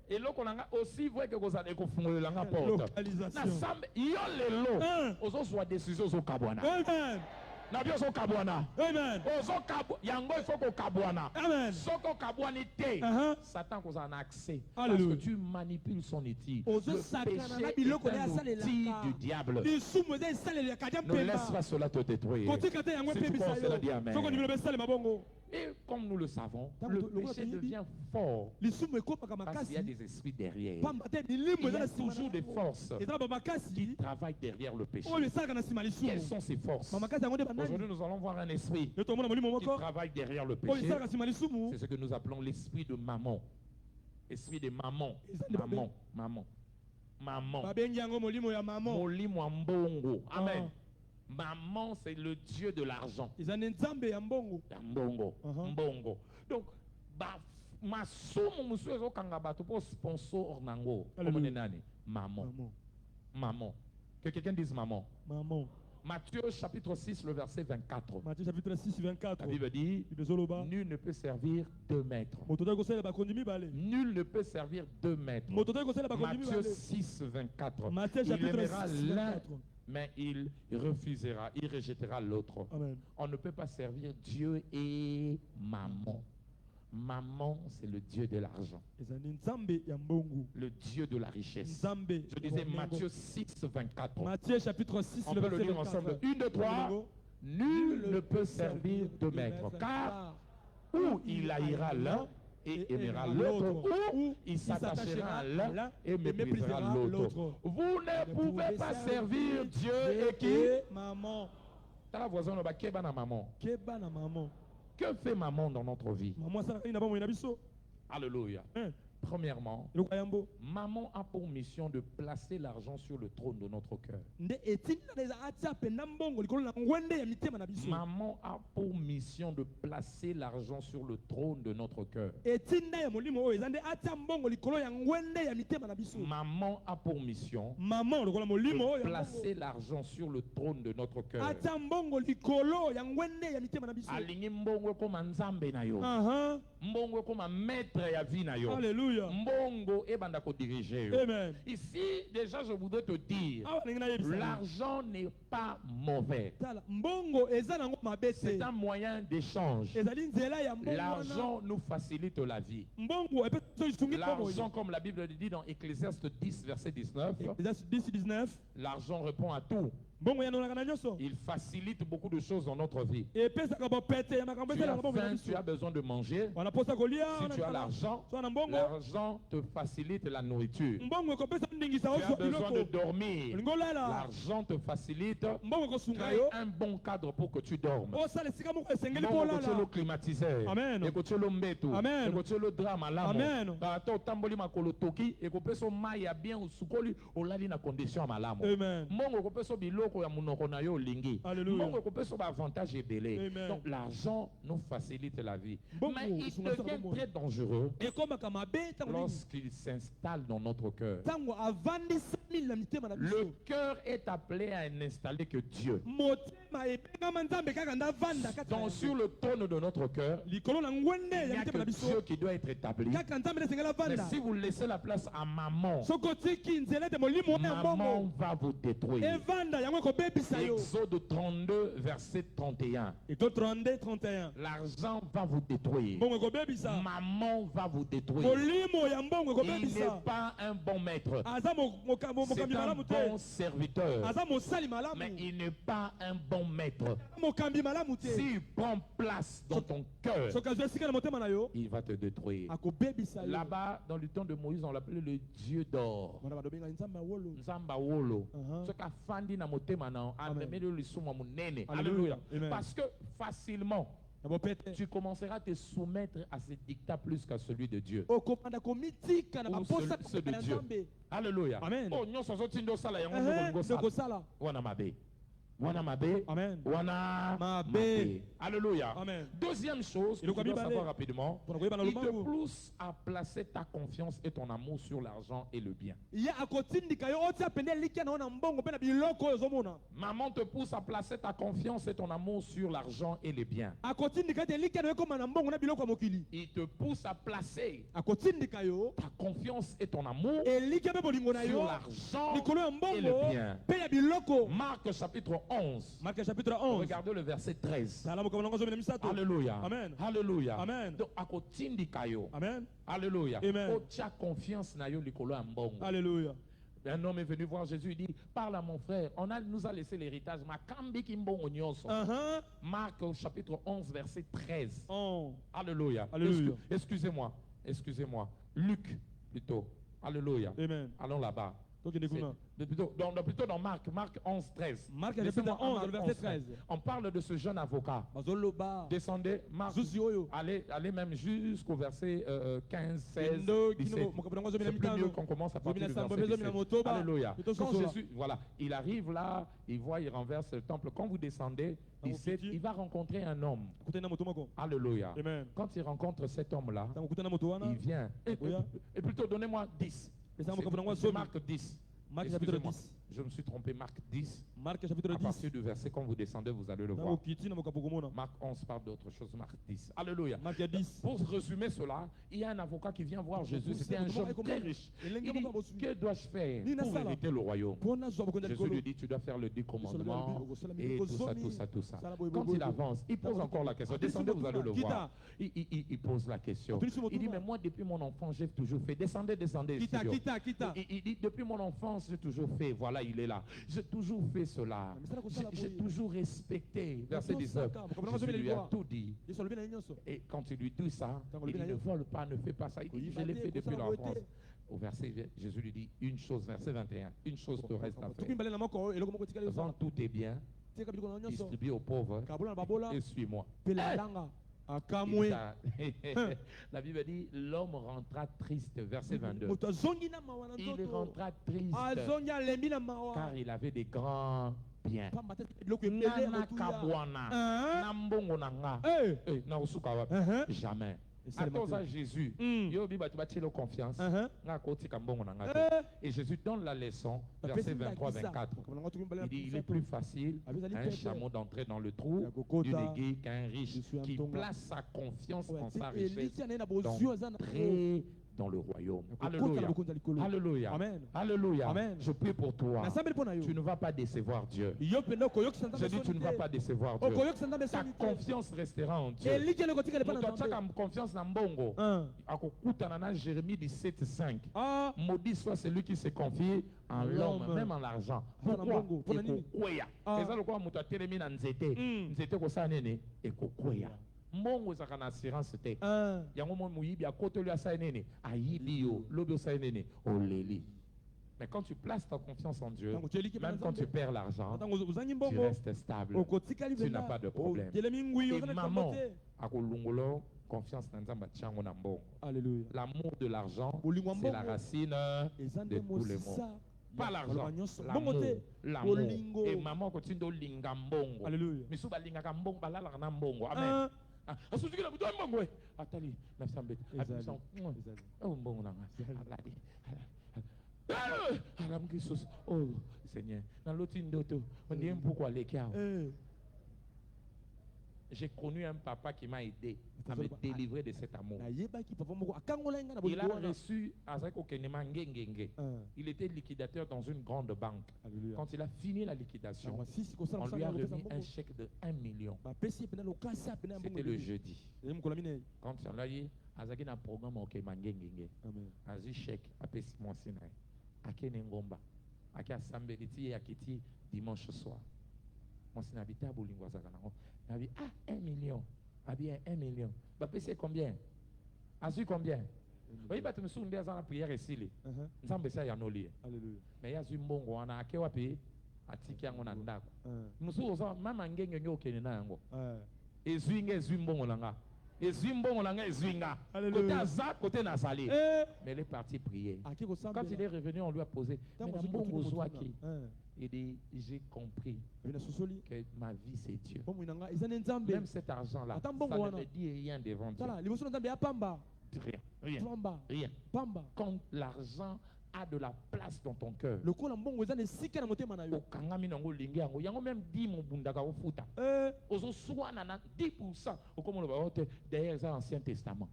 Eloko nanga aussi vrai que koza eko fungolela nga porte. Na sambe yo lelo. Ozo soit décision zo kabwana. Amen. Na bio so kabwana. Amen. Ozo kabu yango il faut ko kabwana. Amen. Soko kabwani te. Satan koza un accès. Parce Alléluia. que tu manipules son outil. Ozo Le sakana na péché biloko est ya un salela. outil du diable. Ni sumo de salela kadia Ne laisse pemba. pas cela te détruire. Kotikate yango Si tu pemba crois, cela dit sayo. amen. Soko ni biloko sale mabongo. Et comme nous le savons, le péché devient fort Li sumo ekopa kama parce qu'il y a kasi. des esprits derrière. Pamba te ni Il limbo y na a sima. toujours des forces Eza ba makasi. qui travaillent derrière le péché. O le saka na sima li sumo. Quelles sont ces forces? Ba makasi yango de banani. Aujourd'hui, nous allons voir un esprit Le tomona molimo qui moko. travaille derrière le O le péché. saka sima li sumo. C'est ce que nous appelons l'esprit de maman. Esprit de maman. Maman. Ba bengi yango molimo ya maman. Molimo mbongo. Amen. Maman, c'est le dieu de l'argent. Eza nzambe ya mbongo. Mbongo. Mbongo. Donc, masumu musu ezokanga bato pour sponsor nango. Comme nani? Maman. Maman. Que quelqu'un dise maman. Maman. Matthieu chapitre 6, le verset 24. Matthieu chapitre 6, 24. La Bible dit, nul ne peut servir 2 maîtres. Nul ne peut servir 2 maîtres. Matthieu 6, 24. Il aimera l'un, mais il refusera, il rejettera l'autre. On ne peut pas servir Dieu et maman. Maman, c'est le Dieu de l'argent. Le Dieu de la richesse. Je disais Matthieu 6, 24. Matthieu chapitre 6, on peut le lire ensemble. 1, 2, 3. Nul ne peut servir 2 maîtres. Car ou il haïra l'un et aimera l'autre, ou il s'attachera à l'un et méprisera l'autre. Vous ne pouvez pas servir Dieu et qui? Maman. Tala voisin ba keba na maman. Keba na maman. Que fait maman dans notre vie? Maman ça na ba mo na biso. Alléluia. Premièrement, maman a pour mission de placer l'argent sur le trône de notre cœur. Maman a pour mission de placer l'argent sur le trône de notre cœur. Maman a pour mission de placer l'argent sur le trône de notre cœur. Aligner mbongo comme nzambe na yo. Mbongo comme maître ya vie na yo. Alléluia. Mbongo et bandako diriger. Amen. Ici, déjà, je voudrais te dire, l'argent n'est pas mauvais. C'est un moyen d'échange. L'argent nous facilite la vie. L'argent, comme la Bible le dit dans Ecclésiaste 10, verset 19, l'argent répond à tout. Il facilite beaucoup de choses dans notre vie. Tu as faim, tu as besoin de manger. Si tu as l'argent, l'argent te facilite la nourriture. Tu as besoin de dormir. L'argent te facilite. Crée un bon cadre pour que tu dormes. Le climatiseur. Amen. Amen. Le drame à l'âme. Amen. Donc l'argent nous facilite la vie. Mais il devient très dangereux lorsqu'il s'installe dans notre cœur. Le cœur est appelé à n'installer que Dieu. Donc sur le trône de notre cœur, il n'y a que Dieu qui doit être établi. Mais si vous laissez la place à maman, maman va vous détruire. Exode 32, verset 31. L'argent va vous détruire. Maman va vous détruire. Il n'est pas un bon maître. C'est un bon serviteur. Mais il n'est pas un bon maître. S'il prend place dans ton cœur, il va te détruire. Là-bas, dans le temps de Moïse, on l'appelait le Dieu d'or. Alléluia. Parce que facilement, tu commenceras à te soumettre à ses dictats plus qu'à celui de Dieu. Ou ceux de Dieu. Alléluia. Amen. Oh, Amen. Alléluia. Amen. Deuxième chose, que tu dois savoir rapidement, il te pousse à placer ta confiance et ton amour sur l'argent et le bien. Maman te pousse à placer ta confiance et ton amour sur l'argent et les biens. Il te pousse à placer ta confiance et ton amour sur l'argent et le bien. Marc chapitre 11. Regardez le verset 13. Alléluia. Amen. Alléluia. Amen. Donc, à côté de Kayo. Amen. Alléluia. Amen. Tu as confiance na yo likolo ambongo. Alléluia. Un homme est venu voir Jésus, il dit, parle à mon frère, nous a laissé l'héritage. Marc chapitre 11, verset 13. Alléluia. Alléluia. Excusez-moi. Luc, plutôt. Alléluia. Amen. Allons là-bas. Plutôt dans Marc 11, 13. Marc chapitre 11, verset 13. On parle de ce jeune avocat. Descendez, Marc, allez même jusqu'au verset 15, 16, 17. C'est plus mieux qu'on commence à partir du verset 17. Alléluia. Quand Jésus, voilà, il arrive là, il renverse le temple. Quand vous descendez, 17, il va rencontrer un homme. Alléluia. Amen. Quand il rencontre cet homme-là, il vient. Et plutôt, donnez-moi 10. C'est Marc 10. Excusez-moi, je me suis trompé, Marc 10. Marc chapitre 10. À partir du verset, quand vous descendez, vous allez le voir. Marc 11 parle d'autre chose, Marc 10. Alléluia. Marc 10. Pour résumer cela, il y a un avocat qui vient voir Jésus. C'était un jeune très riche. Il dit, que dois-je faire pour hériter le royaume? Jésus lui dit, tu dois faire le 10 commandements et tout ça. Quand il avance, il pose encore la question. Descendez, vous allez le voir. Il pose la question. Il dit, mais moi, depuis mon enfance, j'ai toujours fait. Descendez. Il dit, depuis mon enfance, j'ai toujours fait. Voilà, il est là. J'ai toujours fait cela. J'ai toujours respecté. Verset 19. Jésus lui a tout dit. Et quand il lui dit ça, il dit, ne vole pas, ne fais pas ça. Il dit, je l'ai fait depuis l'enfance. Au verset, Jésus lui dit une chose, verset 21. Une chose te reste à faire. Vends tous tes biens tika biliko na nyonso distribue aux pauvres kabula na babola et suis-moi. pela langa akamwe La Bible dit l'homme rentra triste, verset 22. moto azongi na mawa na Il nzoto rentra triste azongi alembi na mawa car il avait des grands biens. pamba te biloko ebele Nga na motuya kabwana na mbongo na nga na usuka wapi jamais. Attends à Jésus. Yo bi batu batilo confiance. Nga kotika mbongo na nga te. Et Jésus donne la leçon, verset 23-24. Il dit il est plus facile à un chameau d'entrer dans le trou d'une aiguille qu'un riche qui place sa confiance en sa richesse d'entrer dans le royaume. Alléluia. Alléluia. Amen. Alléluia. Amen. Je prie pour toi. Tu ne vas pas décevoir Dieu. Je dis tu ne vas pas décevoir Dieu. Ta confiance restera en Dieu. Confiance dans Mbongo. Jérémie 17:5. Maudit soit celui qui se confie en l'homme, même en l'argent. Pourquoi? Mbongo ezaka na assurance te. Yango mo muyibi akoteli asainene ayibi yo lobi osainene oleli. Mais quand tu places ta confiance en Dieu, même quand tu perds l'argent, tu restes stable. Tu n'as pas de problème. Et maman akolungolo confiance dans Nzamba tchango na mbongo. Alléluia. L'amour de l'argent, c'est la racine de tous les maux. Pas l'argent, l'amour. Et maman continue de linga mbongo. Alléluia. Misuba linga ka mbongo balala na mbongo. Amen. Asuzuki na buto mbongo we. Atali na sambe. Atisa. Oh mbongo na nga. Aladi. Alam Jesus. Oh Seigneur. Na loti ndoto. On dit pourquoi les kia. J'ai connu un papa qui m'a aidé à me délivrer de cet amour. Il a reçu il était liquidateur dans une grande banque. Alléluia. Quand il a fini la liquidation, on lui a remis un chèque de 1 million. C'était le jeudi. Quand on l'a dit, Azaki na programme ok mangengenge. Azi chèque apesi monsina. Akene ngomba. Aki asambeliti akiti dimanche soir. Monsina habita bolingo azaka nango. Il dit, 1 million. Ah bien, 1 million. Bah, c'est combien? Azu combien? Oui, bah, tu me souviens de la prière ici. Nous sommes ça, il y a nos liens. Mais il y a un bon, on a un payer, à ticket, on a un d'accord. Nous sommes même un gang, on a un gang. Et zwinga, zwimbon, on a. Et zwimbon, on a un zwinga. Côté Azak, côté Nazali. Mais il est parti prier. Quand il est revenu, on lui a posé. Mais un bon besoin qui. Il dit, j'ai compris que ma vie c'est Dieu. Même cet argent-là, ça ne me dit rien devant Dieu. Rien, rien, rien. Quand l'argent a de la place dans ton cœur, même 10 mon bundaka au futa. Ozo soit 10%. Derrière ça, l'Ancien Testament.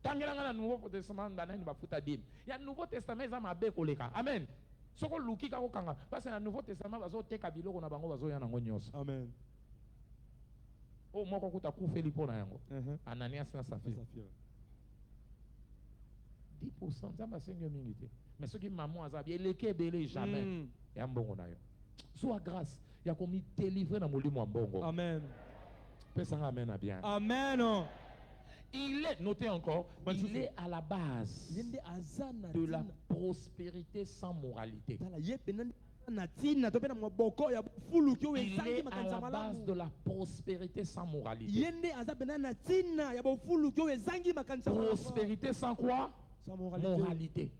Tant qu'il y a un Nouveau Testament, il y a un Nouveau Testament, il y a un Amen. Soko luki ka kokanga parce que dans le Nouveau Testament bazo teka biloko na bango bazo yana ngo nyonso. Amen. Oh moko kuta ku Filipo na yango. Ananias na Safira. 10% ça ba sengo mingi te. Mais ce qui maman azabi eleke belé jamais. Ya mbongo na yo. Sois grâce, ya komi délivrer na molimo mbongo. Amen. Pesa amen na bien. Amen. Il est, notez encore, il est à la base de la prospérité sans moralité. Il est à la base de la prospérité sans moralité. Prospérité sans quoi? Sans moralité.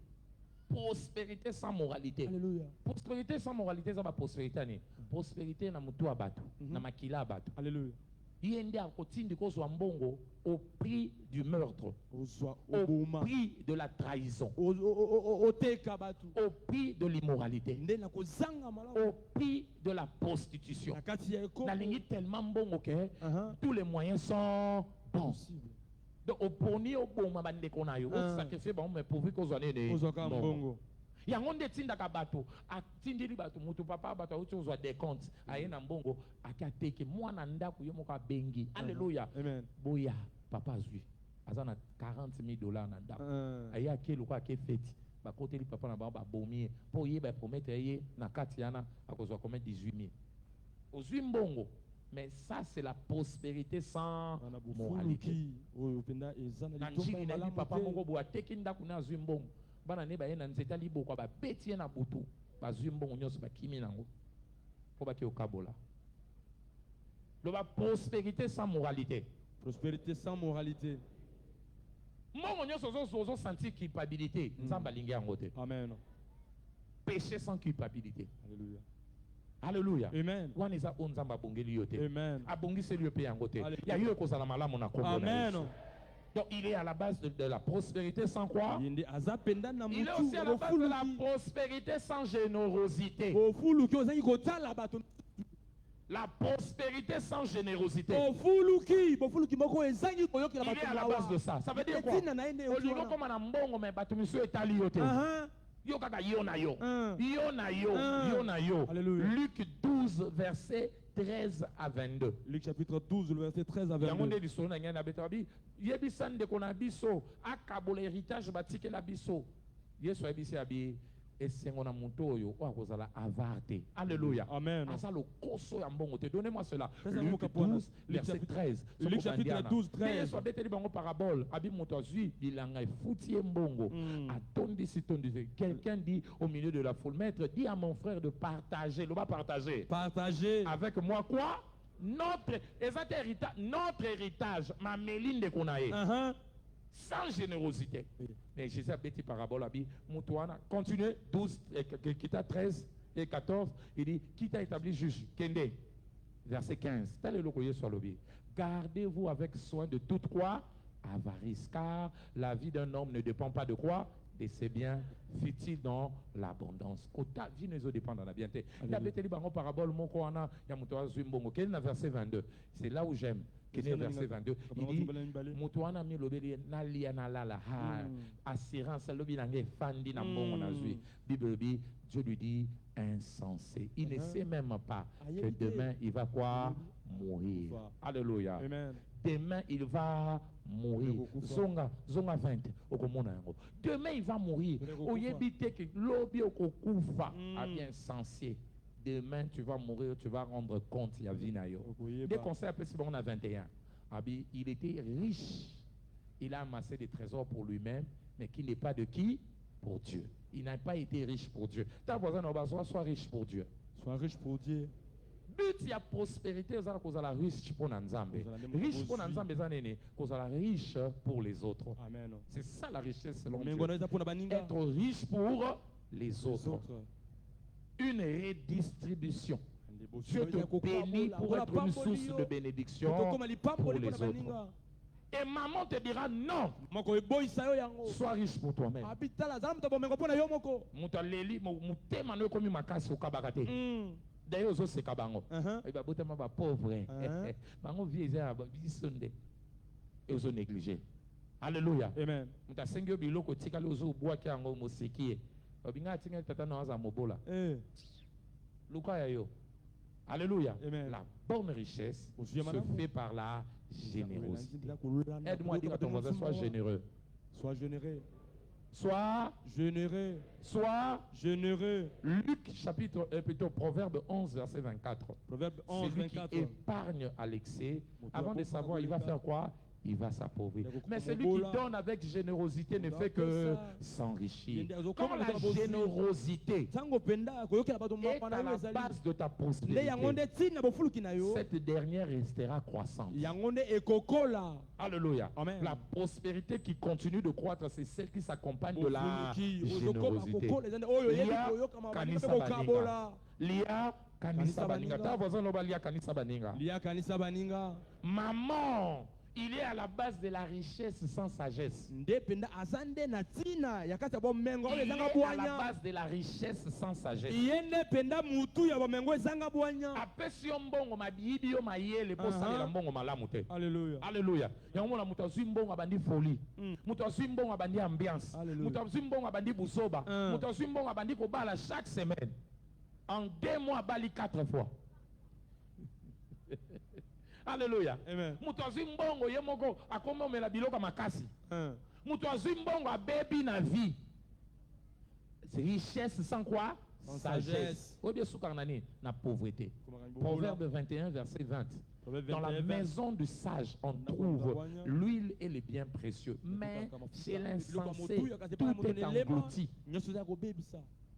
Prospérité sans moralité. Alléluia. Prospérité sans moralité, ça va prospérité. Prospérité na mutu abatu, na makila abatu. Alléluia. Il y a au prix du meurtre, au prix de la trahison, au prix de l'immoralité, au prix de la prostitution. Tellement bon que tous les moyens sont bons. Donc, au premier au bon moment de sacrifier bon mais pourvu qu'on soit né. Yangonde tinda kabato atindili bato mutu papa bato uchozo des comptes ayena mbongo akateke mwana ndaku yo moka bengi. Alléluia. Amen. Boya papa zui azana $40,000 na ndaku aya kelo kwa ke feti ba koteli papa na ba bomi po ye ba promettre ye na katiana akozwa comme 18,000 ozui mbongo. Mais ça c'est la prospérité sans moralité. Papa moko bo ateki ndaku na zui mbongo bana ne ba yena nzeta libo kwa ba betie na butu ba zui mbongo nyoso ba kimi nango pour baki okabola. La prospérité sans moralité. Prospérité sans moralité. Moi, on senti culpabilité. Amen. Péché sans culpabilité. Alléluia. Alléluia. Amen. Amen. Amen. Donc il est à la base de la prospérité sans quoi? Il est aussi à la base de la prospérité sans générosité. La prospérité sans générosité. Il est à la base de ça. Ça veut dire quoi? Luc 12, verset 13 à 22. Luc chapitre 12, le verset 13 à 22. Alléluia. Amen. Donnez-moi cela. Luc 12, verset 13. Luc chapitre 12, 13. Quelqu'un dit au milieu de la foule, maître, dis à mon frère de partager. Le va partager. Partager. Avec moi quoi? Notre héritage, ma méline de Konae. Sans générosité. Mais Jésus a bêti parabole, continuez, 12, qui t'a 13 et 14, il dit, qui t'a établi juge? Kende, verset 15. Gardez-vous avec soin de toute quoi? Avarice, car la vie d'un homme ne dépend pas de quoi? De ses biens, fit-il dans l'abondance. Ta vie ne dépend de la bienté. Il a bêti parabole, mon koana, yamutoa zumbongo. Quel est le verset 22? C'est là où j'aime. Verset 22, il dit Moutoana mi lobeli na lia na lala ha assurance lobi na nge fandi na mbongo na zui. Bible dit, Dieu lui dit insensé. Il ne sait même pas que demain il va quoi? Mourir. Alléluia. Amen. Demain il va mourir. Zonga 20 okomona yango. Demain il va mourir. Oyebite que lobi okokufa a bien insensé. Demain, tu vas mourir, tu vas rendre compte. Il y a Vinayo. Des conseils après, si on a 21. Abi, il était riche. Il a amassé des trésors pour lui-même, mais qui n'est pas de qui? Pour Dieu. Il n'a pas été riche pour Dieu. Ta voisin, sois riche pour Dieu. Sois riche pour Dieu. But, il y a prospérité, vous allez riche pour Nanzambe. Riche pour Nanzambe, vous allez riche pour les autres. Amen. C'est ça la richesse selon Dieu. Être riche pour les autres. Une redistribution. Dieu te bénit pour être une source de bénédiction pour les autres. Et maman te dira non. Sois riche pour toi-même. D'ailleurs, c'est kabango. Il va botter ma pauvre. Bango vie et aux négligés. Alléluia. Amen. Alléluia. Amen. La bonne richesse se fait par la générosité. Aide-moi à dire à ton voisin, sois généreux. Sois généreux. Sois généreux. Sois généreux. Luc chapitre plutôt Proverbe 11 verset 24. Proverbe 11 c'est lui 24. qui épargne à l'excès. Avant de savoir, il va faire quoi? Il va s'appauvrir. Mais celui qui donne avec générosité ne fait que s'enrichir. Quand la générosité est à la base de ta prospérité, cette dernière restera croissante. Alléluia. Amen. La prospérité qui continue de croître, c'est celle qui s'accompagne de la générosité. Lia kanisa baninga. Ta voisin loba lia kanisa baninga. Lia kanisa baninga. Maman, il est à la base de la richesse sans sagesse. Il est à la base de la richesse sans sagesse. Alléluia. Alléluia. Folie. Ambiance. Chaque semaine. En 2 mois, bali 4 fois. Alléluia. Amen. Mutazwi mbongo ye moko akoma omela biloko makasi. Mutazwi mbongo abebi na vie. C'est richesse sans quoi? Sans sagesse. Oye soukar nani na pauvreté. Proverbe 21 verset 20. Dans la maison du sage, on trouve l'huile et les biens précieux. Mais chez l'insensé, tout est englouti.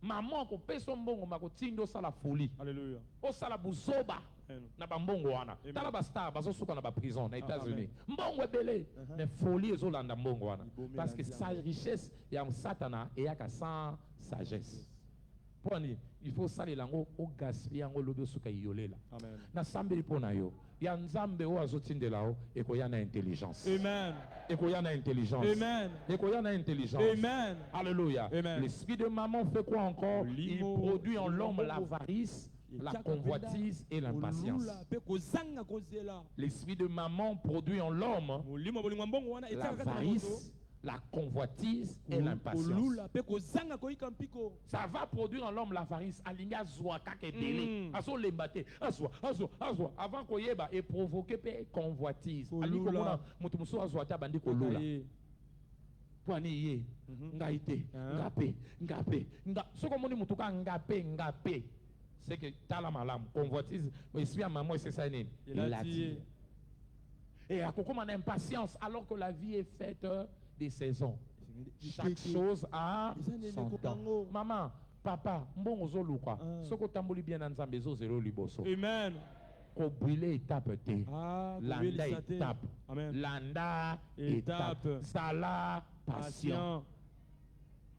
maman ko peso mbongo makotindo sala folie. Alléluia. O sala buzoba. Na bambongo wana. Tala ba star bazo suka na ba prison na États-Unis. Mbongo ebele. Mais folie ezolanda mbongo wana. Parce que sa richesse ya satana et ya ka sans sagesse. Poni, il faut saler lango o gaspiller ngo lobi suka yolela. Amen. Na sambeli pona yo. Ya nzambe o azotindela o eko ya na intelligence. Amen. Eko ya na intelligence. Amen. Eko ya na intelligence. Amen. Alléluia. Amen. L'esprit de maman fait quoi encore? Il produit en l'homme l'avarice, la convoitise et l'impatience. L'esprit de maman produit en l'homme l'avarice, la convoitise et l'impatience. Ça va produire en l'homme l'avarice. Alinga zoa kake délé. Aso lembate. Aswa. Avant qu'on yeba et provoquer pe convoitise. Aliko mona mutumuso azwa ta bandi kolula. Poani ye. Ngaite. Ngape. Soko moni mutuka ngape. C'est que t'as la malam. Convoitise. Mais ici à maman c'est ça né. Il a dit. Et à quoi on a impatience alors que la vie est faite des saisons. Chaque chose a son temps. Maman, papa, mbongo zolu kwa. Soko tamboli bien na nzambe zo zero liboso. Amen. Ko brûler étape te. Landa étape. Landa étape. Sala patient.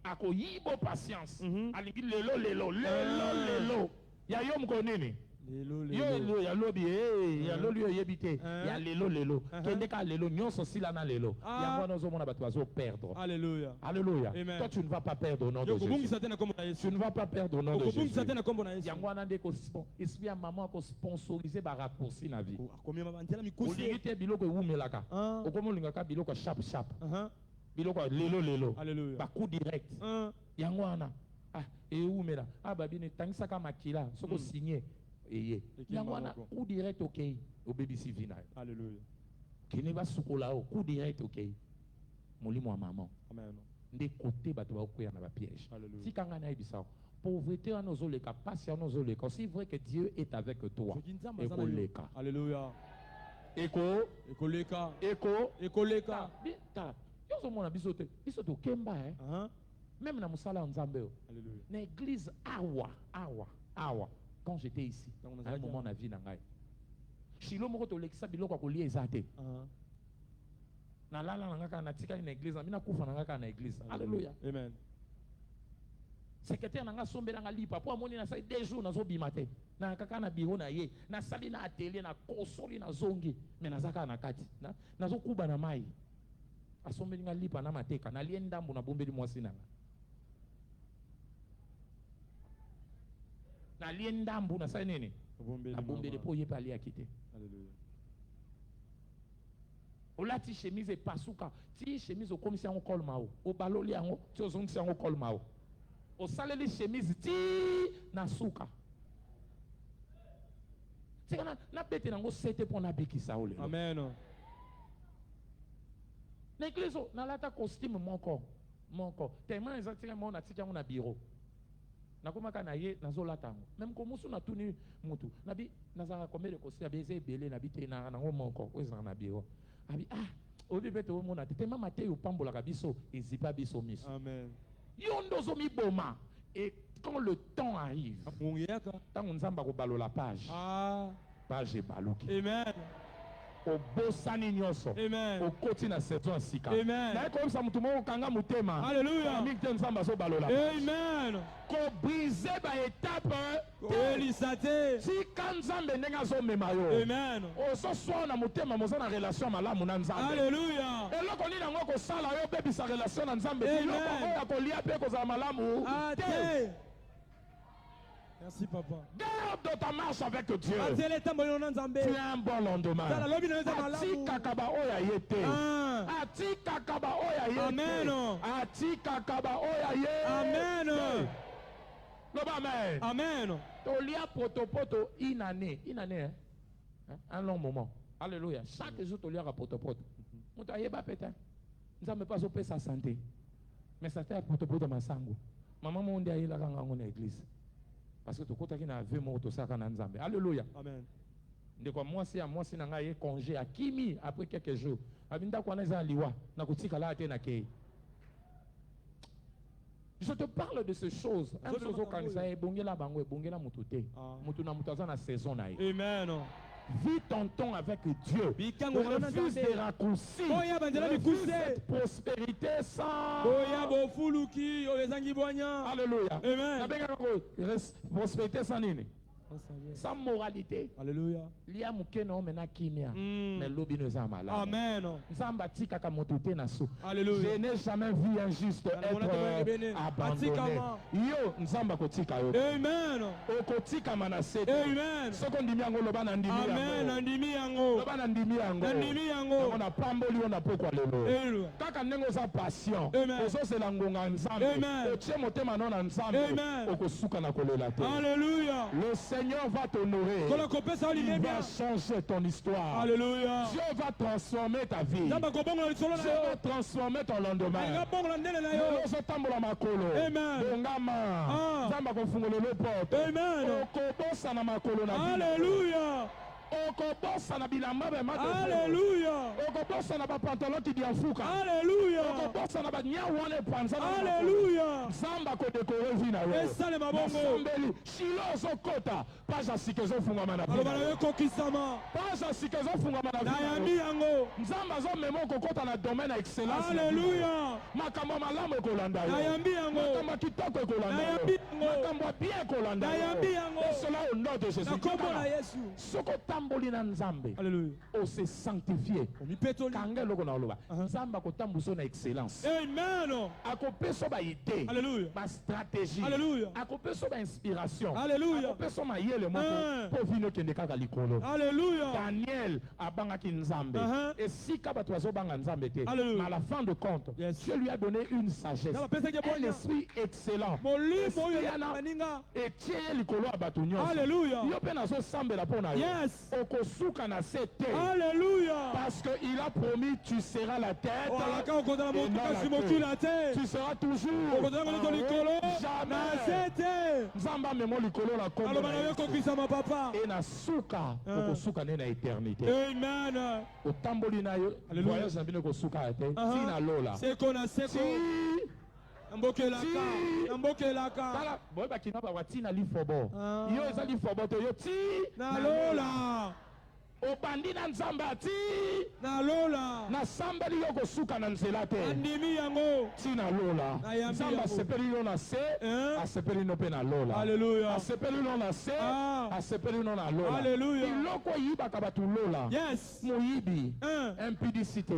Ako yibo patience. Alingi lelo. Ya yom konini. Yo ya lobi ya lolo yebite ya lelo kende ka lelo nyonso sila na lelo ya mwana zo mona bato bazo perdre. Alléluia. Alléluia. Toi tu ne vas pas perdre au nom de Jésus. Tu ne vas pas perdre au nom de Jésus. Ya mwana ndeko esprit ya maman ko sponsoriser ba raccourci na vie. Oligite biloko wumelaka. Okomolingaka biloko sharp. Biloko lelo. Alléluia. Ba coup direct. Ya mwana wumela babine tangisaka makila soko signer. Et coup direct ok au baby civina. Alléluia. Qui ne va soukola au coup direct ok. Molimo à maman. Amen. Des côtés bateau au na ba piège. Alléluia. Si kanga na ibisa pauvreté à nos oleka patience à nos oleka. C'est vrai que Dieu est avec toi. Ekoleka. Alléluia. Ekoleka. Yo so mona bisote kemba même na musala nzambe. Alléluia. Na église awa. Quand j'étais ici, à un moment de la vie, si l'homme est l'exa biloko ko lié ezate. Na lala na tika na église, na kufa na église. Alléluia. Amen. Secrétaire na sombela nga lipa po amoni na sai 2 jours na zo bimate. Na kaka na bureau na ye, na sali na atelier na kosoli na zongi, mais na zaka na kati. Na zo kuba na mai. Asombeli nga lipa na mateka, na lie ndambu na bombeli mwasi nanga. Na lie ndambu na sai nini? Na bombeli po ye pa lia kite. Alléluia. Olati chemise e pasuka, ti chemise o komisi yango kol mao. O baloli yango, ti o zongi yango kol mao. O saleli chemise ti na suka. Ti na bete nango sete po na bekisa ole. Amen. Na église na lata costume mon corps. Tellement exactement mon atika na bureau. Na komaka na ye nazolata ngo. Même ko musu na tuni mutu. Nabi nazaka combien de costume beze belé na bite na ngo moko oza na bureau. Abi obi bete o mona tellement maté o pambola ka biso ezipa biso miso. Amen. Yondo zo mi boma et quand le temps arrive. Tant nzamba ko balola page. Page baluki. Amen. Au bosani nyoso. Amen. Au koti na saison sika. Amen. Na comme ça mutu mo kanga mutema. Alléluia. Mikte nzamba so balola. Amen. Ko briser ba étape. Elisate. Si kanzambe ndenga zo mema yo. Amen. O so so na mutema mo na relation malamu na nzambe. Alléluia. Eloko ni nango ko sala yo bebi sa relation na nzambe. Eloko ya ko lia pe ko za malamu. Merci papa. Garde ta marche avec Dieu. Tu as un bon lendemain. Ati kakaba oya yete. Ati kakaba oya yete. Amen. Ati kakaba oya yete. Amen. Amen. Amen. Tolia potopoto inane. Un long moment. Alléluia. Chaque jour tolia potopoto. Muta yeba peta. Nzambe pas opé sa santé. Mais ça fait potopoto masango. Maman monde ya ila kanga ngona église. Parce que tu côté qui na vu mon to saka na nzambe. Alléluia. Amen. Ndeko mwasi na ngai congé à kimi après quelques jours. Abinda kwa na za liwa na kutika la te na kei. Je te parle de ces choses. Un chose au kanisa ebongela bango ebongela mutu te. Mutu na mutu aza na saison na ye. Amen. Vis ton temps avec Dieu. Bikango Refuse des raccourcis. Oya bandela Refuse bikuse. cette prospérité sans. Oya bofuluki oyezangi bonya. Alléluia. Amen. Nabengaka ko prospérité sans nini? Sans moralité. Alléluia. Lia mukeno mena kimia. Mais lobi nous a malade. Amen. Nzamba tika kamoto te na so. Alléluia. Je n'ai jamais vu un juste être abandonné. Yo nzamba kotika yo. Amen. Okotika manase. Amen. Soko ndimi yango loba na ndimi yango. Amen. Ndimi yango. Loba na ndimi yango. Ndimi yango. On a pamboli on a pokwa lelo. Alléluia. Kaka ndenge oza patient. Amen. Ozo se la ngonga nzambe. Amen. Otie motema no na nzambe. Amen. Okosuka na kolela te. Alléluia. Le Seigneur va t'honorer. Il va changer ton histoire. Alléluia. Dieu va transformer ta vie. Dieu va transformer ton lendemain. Alléluia. Okobosa na bilamba be mato. Alléluia. Okobosa na ba pantalon qui diafuka. Alléluia. Okobosa na ba nya wana panza. Alléluia. Zamba ko décorer vie na yo. Esale mabongo. Sambeli shilozo kota. Paja sikezo funga mana. Alobana yo kokisama. Paja sikezo funga mana. Na yambi yango. Nzamba zo memo kokota na domaine excellence. Alléluia. Makambo malamu kolanda yo. Na yambi yango. Makambo kitoko kolanda yo. Na yambi yango. Makambo bien kolanda yo. Na yambi yango. Cela au nom de Jésus. Na kombo na Yesu. Soko tamboli na nzambe. Alléluia. O se sanctifier. Omipetoli. Kange loko na loba. Nzamba ko tambuso na excellence. Amen. Akopeso ba idée. Alléluia. Ba stratégie. Alléluia. Akopeso ba inspiration. Alléluia. Akopeso ma yele moko po vino kende kaka likolo. Alléluia. Daniel abangaki nzambe. Et si kabato azobanga nzambe te. Alléluia. Mais à la fin de compte, Dieu lui a donné une sagesse. Un esprit excellent. Et tiens likolo abato nyonso. Alléluia. Yo pe nazo sambela pona yo. Yes. Okosuka na sete. Alléluia. Parce qu'il a promis tu seras la tête. Tu seras toujours jamais. Nzamba memo likolo la kombo. Et na suka okosuka ne na éternité. Amen. Otamboli na yo voyage na bino kosuka te. Ti na lola. Seko. Mbokelaka. Tala boy ba kina ba wati na lifobo. Yo eza lifobo to yo ti na lola. Obandi na nzamba ati na lola na sambeli yo kosuka na nzela te andimi yango ti na lola nzamba sepeli no na se asepeli no pe na lola. Alléluia. Asepeli no na se asepeli no na lola. Alléluia. Iloko yibaka batu lola. Yes. Moyibi, impudicité,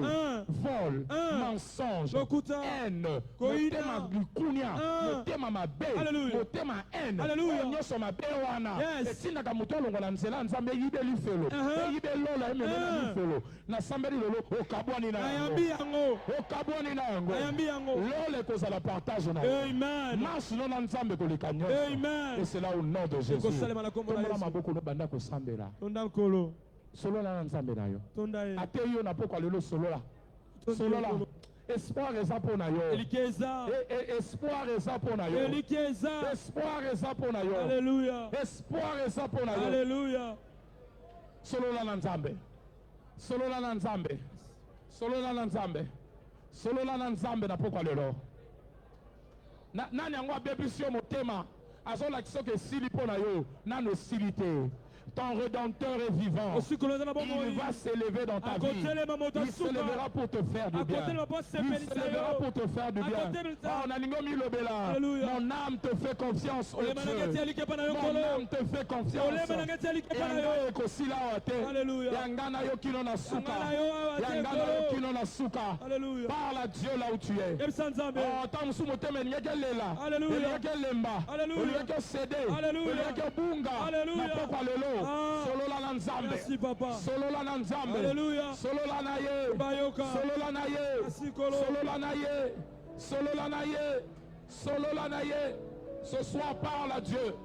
vol, mensonge, haine, motema likunya, motema mabe, motema haine, nyonso mabe wana etindaka moto olongo na nzela nzambe yibeli felo. Lola ememena na sambeli lolo okabwani na yango okabwani na yango lola kozala partage na amen marche non na nzambe koleka nyonso amen et c'est là au nom de Jésus tombola maboko no banda kosambela tonda nkolo solola na nzambe na yo ate yo na pokwa lelo solola espoir eza mpo na yo espoir eza mpo na yo espoir eza mpo na yo alléluia espoir eza mpo na yo alléluia. Solola na nzambe. Solola na nzambe. Solola na nzambe. Solola na nzambe na pokwa lelo. Nani yango abebisi yo motema azolakisa ke esili mpo na yo nano esili te. Ton Rédempteur est vivant. Il va s'élever dans ta vie. Il s'élèvera pour te faire du bien. Il s'élèvera pour te faire du bien. Mon âme te fait confiance au Dieu. Mon âme te fait confiance. Yanga ekosila wate. Yanga yo kino na suka. Yanga yo kino na suka. Parle à Dieu là où tu es. Oh, tamsu moteme nyeke lela. Nyeke lemba. Nyeke sede. Nyeke bunga. Na pokwa lelo. Solola na nzambe. Merci papa. Solola na nzambe. Alléluia. Solola na ye. Solola na ye. Solola na ye. Solola na ye. Solola na ye. Ce soir, parle à Dieu.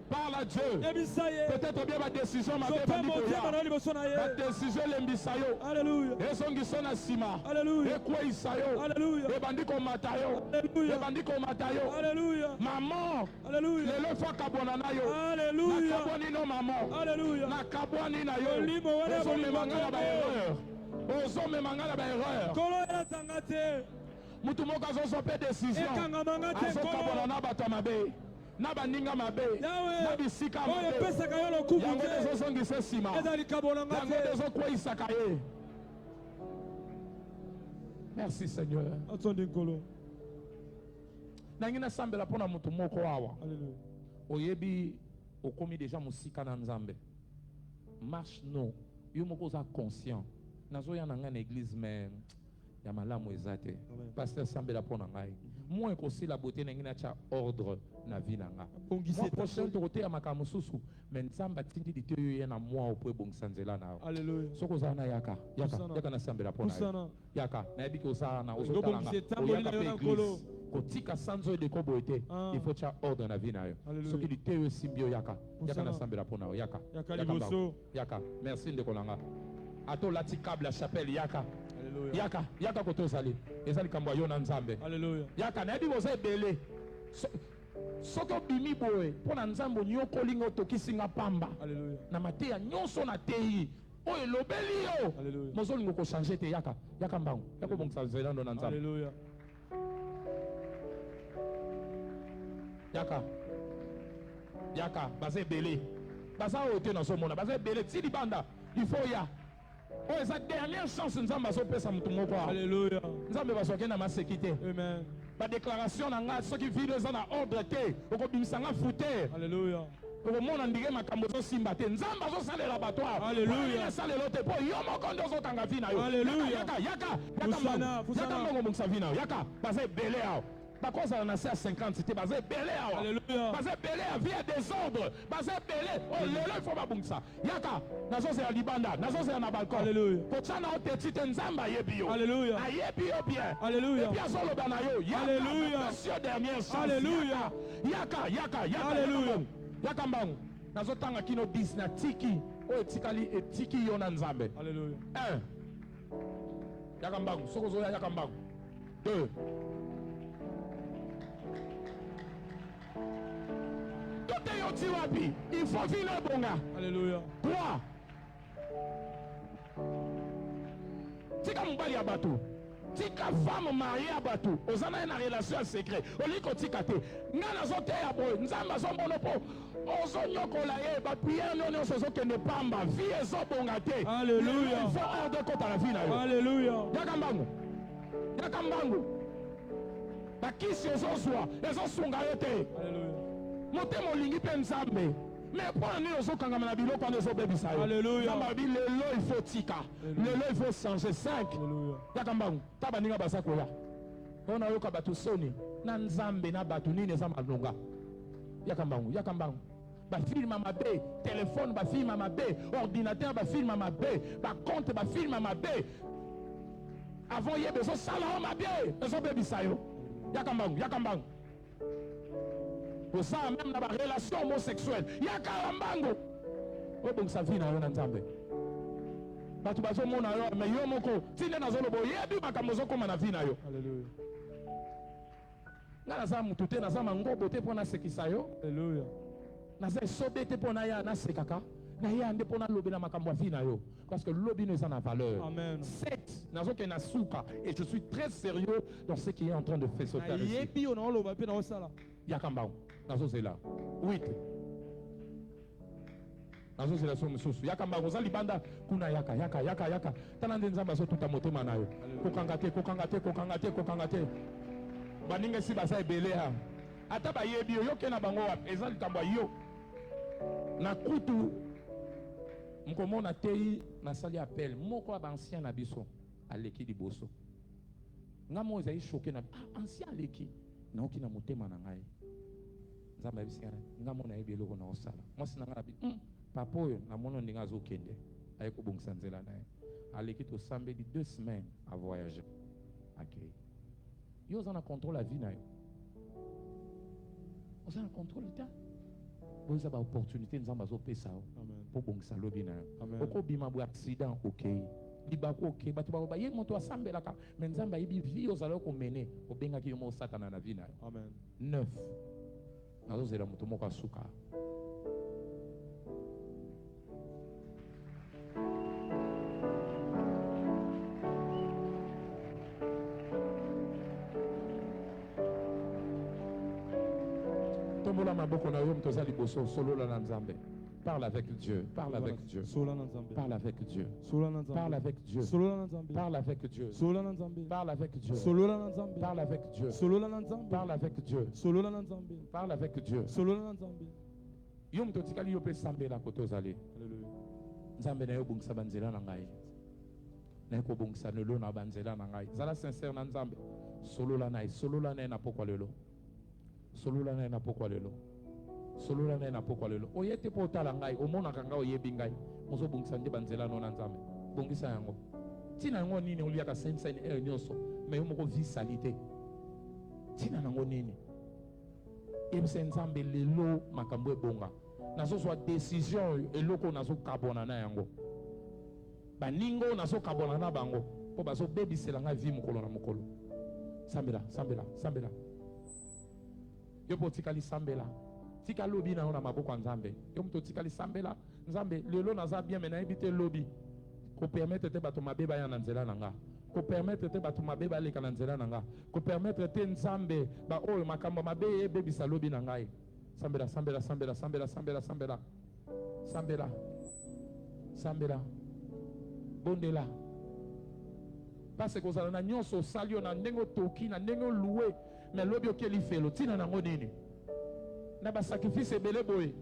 Parle à Dieu. Peut-être bien ma décision m'a fait ma décision l'embisayo. Alléluia. Et son gisona sima. Alléluia. Et quoi isayo. Alléluia. Et bandiko matayo. Alléluia. Et bandiko matayo. Alléluia. Maman. Alléluia. Le fois kabonana yo. Alléluia. Na kaboni no maman. Alléluia. Na kaboni na yo. Ozo me mangala ba erreur. Ozo me mangala ba erreur. mutu moko azozwa mpe décision ekangama te azokabona nkolo na bato ya mabe na baninga mabe yawe na bisika oyo mabe epesaka yo lokumu yango te ezozongisa nsima eza likabo na nga yango te ezokweyisaka ye. Merci Seigneur. atondi nkolo nangi nasambela mpo na motu moko awa alleluya oyebi okomi deja mosika na nzambe marche non yo moko oza conscient nazoya na ngai na église mais ya malamu eza te Amen. paster sambela mpo na ngai moi ekosila bote nangi natya ordre na vie na nga bongisi moi prochain tokoteya makambo mosusu mais nzambe atindi lite oyo ye na moi opo ebongisa nzela na yo alleluya soki ozala na yaka Kusana. yaka nasambela mpo na yo kusana yaka nayebi ke ozala na Ngobongisi ozotalanga etamboli oyaka na yo mpe na nkolo. église kotika sanzo eleko boye te Ah. il faut tya ordre na vie na yo Alleluia. soki lite oyo esimbi yo yaka Kusana. nasambela mpo na yo yaka Yaka Yaka liboso. mbango. Yaka merci ndeko na nga ata olati kable ya chapelle yaka alleluya yaka kote ozali eza likambo ya yo na nzambe alleluya yaka nayebi boza ebele soki obimi boye mpo na nzambe onyokolinga otokisinga pamba alleluya na mateya nyonso na teyi oyo elobeli yo Alleluia. mozolinga kochange te yaka mbangu yaka obongisa nzela ndo na nzambe alleluya yaka baza ebele baza oyo te nazomona baza ebele ti libanda ifo ya oyo eza dernière chance nzambe azopesa motu moko awa alleluya nzambe bazwaki na maseki te amen badéclaration na ngai soki video eza na ordre te okobimisa nga fouter alleluya okomona ndenge makambo ezosimba te nzambe azosalela bato awa Alleluia. esalelo te mpo yo moko nde ozokanga vi na yo Alleluia. yaka Fusana, fusana. mbongo bongisa vi na yo yaka baza ebele awa bakozala na se ya 50 te baza ebele awa Alleluia. baza ebele ya vi ya désordre baza ebele oyo lelo ifo babongisa yaka nazozela libanda nazozela na balcon Alleluia. kotya na yo teti te nzambe ayebi yo Alleluia. ayebi yo bien Alleluia. epi azoloba na yo Alleluia. yaka dernière chance Alleluia. yaka Alleluia. yaka mbangu nazotanga kino 10 na tiki oyo etiki yo na nzambe alleluya 1 yaka mbangu soki ozoya yaka mbangu 2 tote yo ti wapi il faut vino ebonga alleluya 3 tika mobali ya bato tika femme marie ya bato oza na ye na relation ya secret olingi kotika te ngai nazoteya boye nzambe azomona mpo ozonyokola ye bapriere nio nyonso ezokende pamba vie ezobonga te Alleluia. il faut ordre ekota na vie na yo alleluya yaka mbangu bakisi ezozwa ezosunga yo te alleluya motema olingi mpe nzambe me mpona nini ozokangama na biloko wana ezobebisa yo Alleluia. nzambe abi lelo il faut tika Alleluia. lelo il faut changer 5 alleluya yaka mbangu ta baninga baza koya oyo nayoka bato soni na nzambe na bato nini eza malonga yaka mbangu bafilma mabe telefone bafilma mabe ordinateur bafilma mabe bacompte bafilma mabe avant yeba ezosala yo mabe ezobebisa yo yaka mbangu osala meme na barelation homosexuelle yaka mbangu obongisa vi na yo na nzambe bato bazomona yo me yo moko tinde nazoloba oyebi makambo ezokoma na vi na yo alleluya ngai naza mutu te naza mangobo te mpo nasekisa yo alleluya naza esobe te mpo naya nasekaka naya nde mpo nalobela makambo ya vi na yo parce que lobi no eza na valeur amen 7 nazokende na suka et je suis très sérieux dans ce qui est en train de faire se faire ici nayebi yo naoloba mpe naosala yaka mbangu nazozela 8 nazozela so mosusu yaka mbangu oza libanda kuna yaka tala nde nzambe azotuta motema na yo kokanga te baninga esi baza ebele ha ata bayebi yo yoke na bango wapi eza likambo ya yo na kutu mokomona teyi nasali appel moko ya baancien na biso aleki liboso nga mo ezali choke na ancien aleki naoki na motema na ngai nzambe ayebisi ngai nga mo nayebi eloko na osala mwasi na ngai abi papa oyo namoni ndenge azokende aye kobongisa nzela na ye aleki tosambeli 2 semaines a voyager akei yo oza na contrôle ya vie na yo oza na contrôle te oza baopportunité nzambe azopesa yo amen mpo bongisa lobi na yo Amen. okobima bo accident okei libako okei bato baloba ye moto asambelaka me nzambe ayebi vi ozalaki komene obengaki yo mo osatana na vi na yo amen 9 nazozela moto moko asuka Tombola maboko na yo mtoza liboso solola na Nzambe. Parle avec Dieu, parle avec Dieu. Parle avec Dieu. Parle avec Dieu. Parle avec Dieu. Parle avec Dieu. Parle avec Dieu. Parle avec Dieu. Parle avec Dieu. Yo mtotikali yo pe sambela kotozali. Nzambe na yo bungisa banzela na ngai. Na ko bungisa lelo na banzela na ngai. Zala sincère na Nzambe. Solola na pokwa lelo. Solola na pokwa lelo. Solola na pokwa lelo. Oyete po tala ngai, omona kanga oyebi ngai. Mozo bungisa nde banzela no na Nzambe. Bungisa yango. Tina yango nini oliaka sensa ni nyonso, me yo moko vi salite. Tina nango nini? Yebise Nzambe lelo makambo ebonga. Nazo so décision eloko nazo kabona na yango. Baningo nazo kabona na bango. Po bazo bebisela nga vi mokolo na mokolo. Sambela. Yo po tikali sambela. Tika lobi na ona maboko Nzambe. Yo mto tikali sambela. Nzambe lelo naza bien mena ebite lobi. Ko permettre te bato mabeba ya na nzela nanga. Ko permettre te bato mabeba leka na nzela nanga. Ko permettre te Nzambe ba oyo makambo mabe ebebisa lobi na ngai. Sambela. Bondela. Parce que vous avez nyonso salio na ndengo toki na ndengo loué mais lobi okeli felo tina nango nini na ba sacrifice ebele boye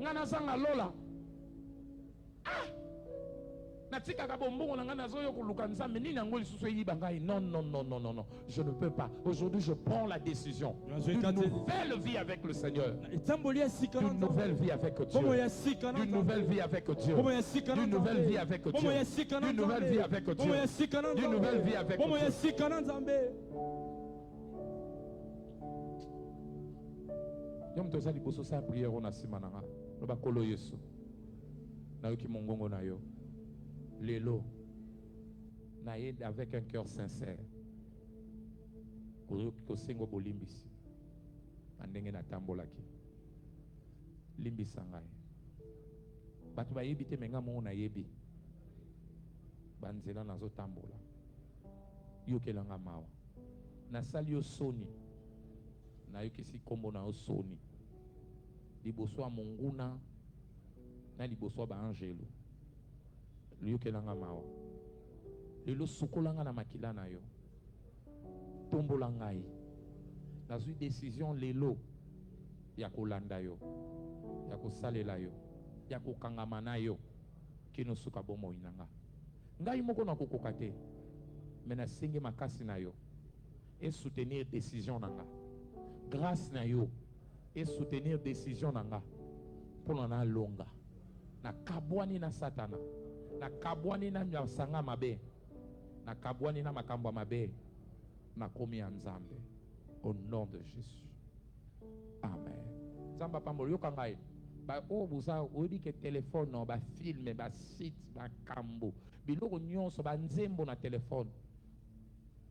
ngana zanga lola natika ka bombongo na ngana zoyo kuluka Nzambe nini yango lisusu yiba ngai non je ne peux pas. Aujourd'hui je prends la décision d'une nouvelle vie avec le Seigneur, d'une nouvelle vie avec Dieu, d'une nouvelle vie avec Dieu, d'une nouvelle vie avec Dieu, d'une nouvelle vie avec Dieu, d'une nouvelle vie avec Dieu. Yom toza liboso sa prière on a simananga no bakolo Yesu na yoki mongongo na yo lelo na yed avec un cœur sincère ko sengo bolimbisi andenge na tambolaki limbisa ngai bato bayebi te menga mo na yebi banzela nazo tambola yokelanga mawa nasali yo soni na yokisi kombo na yo soni liboso ya monguna na liboso ya baangelo yokelanga mawa lelo sukolanga na makila na yo tombola ngai nazwi décision lelo ya kolanda yo ya kosalela yo ya kokangama na yo kino suka bomoi na nga ngai moko na kokoka te me nasengi makasi na yo et soutenir décision na nga grâce na yo et soutenir décision na nga mpona na longa na kabwani na satana na kabwani na nyasanga mabe na kabwani na makambo mabe na komi ya Nzambe au nom de Jésus. Amen. Nzamba pambolo yoka ngai ba o buza oyebi ke téléphone no ba film ba site ba kambo biloko nyonso ba nzembo na téléphone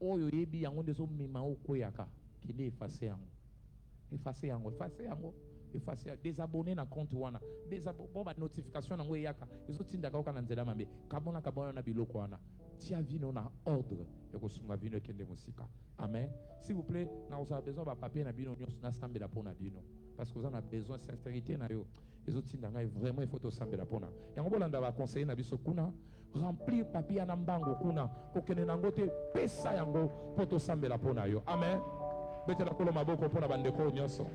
oyo yebi yango ndezo mema okoyaka kinde effacer yango désabonner na compte wana bon ba notification nango eyaka ezotinda ka na nzela mabe kabona na biloko wana tia vino na ordre ya kosunga vino ekende mosika. Amen. S'il vous plaît, na osa besoin ba papier na bino nyonso na sambela pona bino parce que vous en a besoin sincérité na yo ezotinda ngai vraiment il faut to sambela pona yango bolanda ba conseiller na biso kuna remplir papier na mbango kuna kokene nango te pesa yango poto sambela pona yo. Amen. Betela kolo maboko pona bandeko nyonso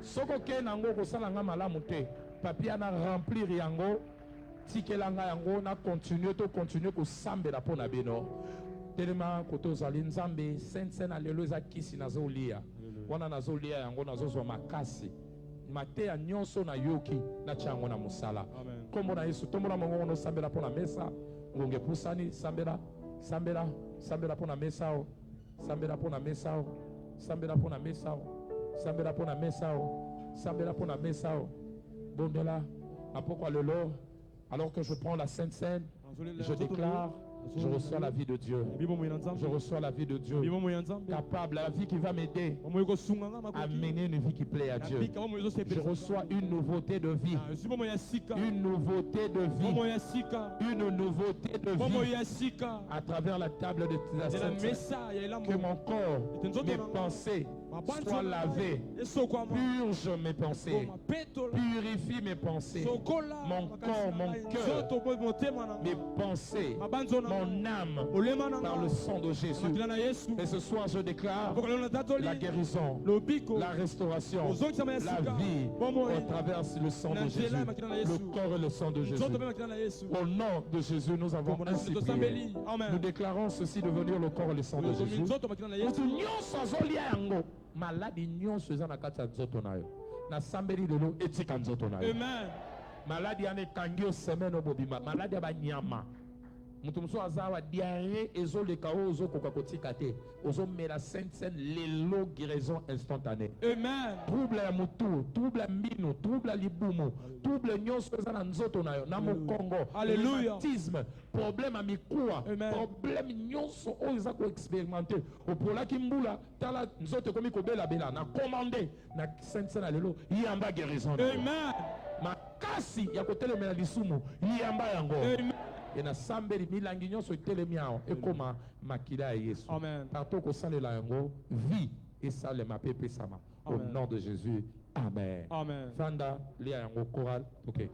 soko ke nango kosala nga malamu te papier na remplir yango tikelanga yango na continuer kosambela pona bino telema kotozali Nzambe sense na lelo eza kisi nazolia wana nazolia yango nazozwa makasi mateya nyonso na yoki na chango na musala kombo na Yesu tombola mongongo no sambela pona mesa ngonge pusani sambela pona mesa sambela pona mesa sambela pona mesa sambela pona mesa sambela pona mesa bondela apoko lelo alors que je prends la Sainte Seine je déclare Je reçois la vie de Dieu. Je reçois la vie de Dieu. Capable, la vie qui va m'aider à mener une vie qui plaît à Dieu. Je reçois une nouveauté de vie. Une nouveauté de vie. Une nouveauté de vie. À travers la table de la sainteté. Que mon corps, mes pensées soient lavées. Purge mes pensées. Purifie mes pensées. Mon corps, mon cœur, mes pensées, mon âme, par le sang de Jésus. Et ce soir, je déclare la guérison, la restauration, la vie à travers le sang de Jésus, le corps et le sang de Jésus. Au nom de Jésus, nous avons ainsi prié. Nous déclarons ceci devenir le corps et le sang de Jésus. Maladie nyonso eza na kati ya nzoto na yo. Na sambeli lelo etika nzoto na yo. Amen. Maladie ane kangio semaine obobima. Maladie ba nyama. Mutu muso azawa diarrhée ezoleka ozo koka kotika te. Ozo mela sainte lelo guérison instantanée. Amen. Trouble ya mutu, trouble ya mbino, trouble ya libumu, trouble nyonso eza na nzoto na yo. Na mukongo. Alléluia. Rhumatisme, problème à mikuwa, problème nyonso oyo eza ko expérimenter. Opola kimbula tala nzoto komi kobela bela na commander na sainte na lelo yamba guérison. Amen. Makasi ya kotelemela lisumu yamba yango. Amen. Et na sambeli milangi nyonso itelemi awo ekoma makila ya Yesu. Amen. Partout ko salela yango vie et salema pepe sama. Au nom de Jésus. Amen. Amen. Fanda lia yango choral. OK.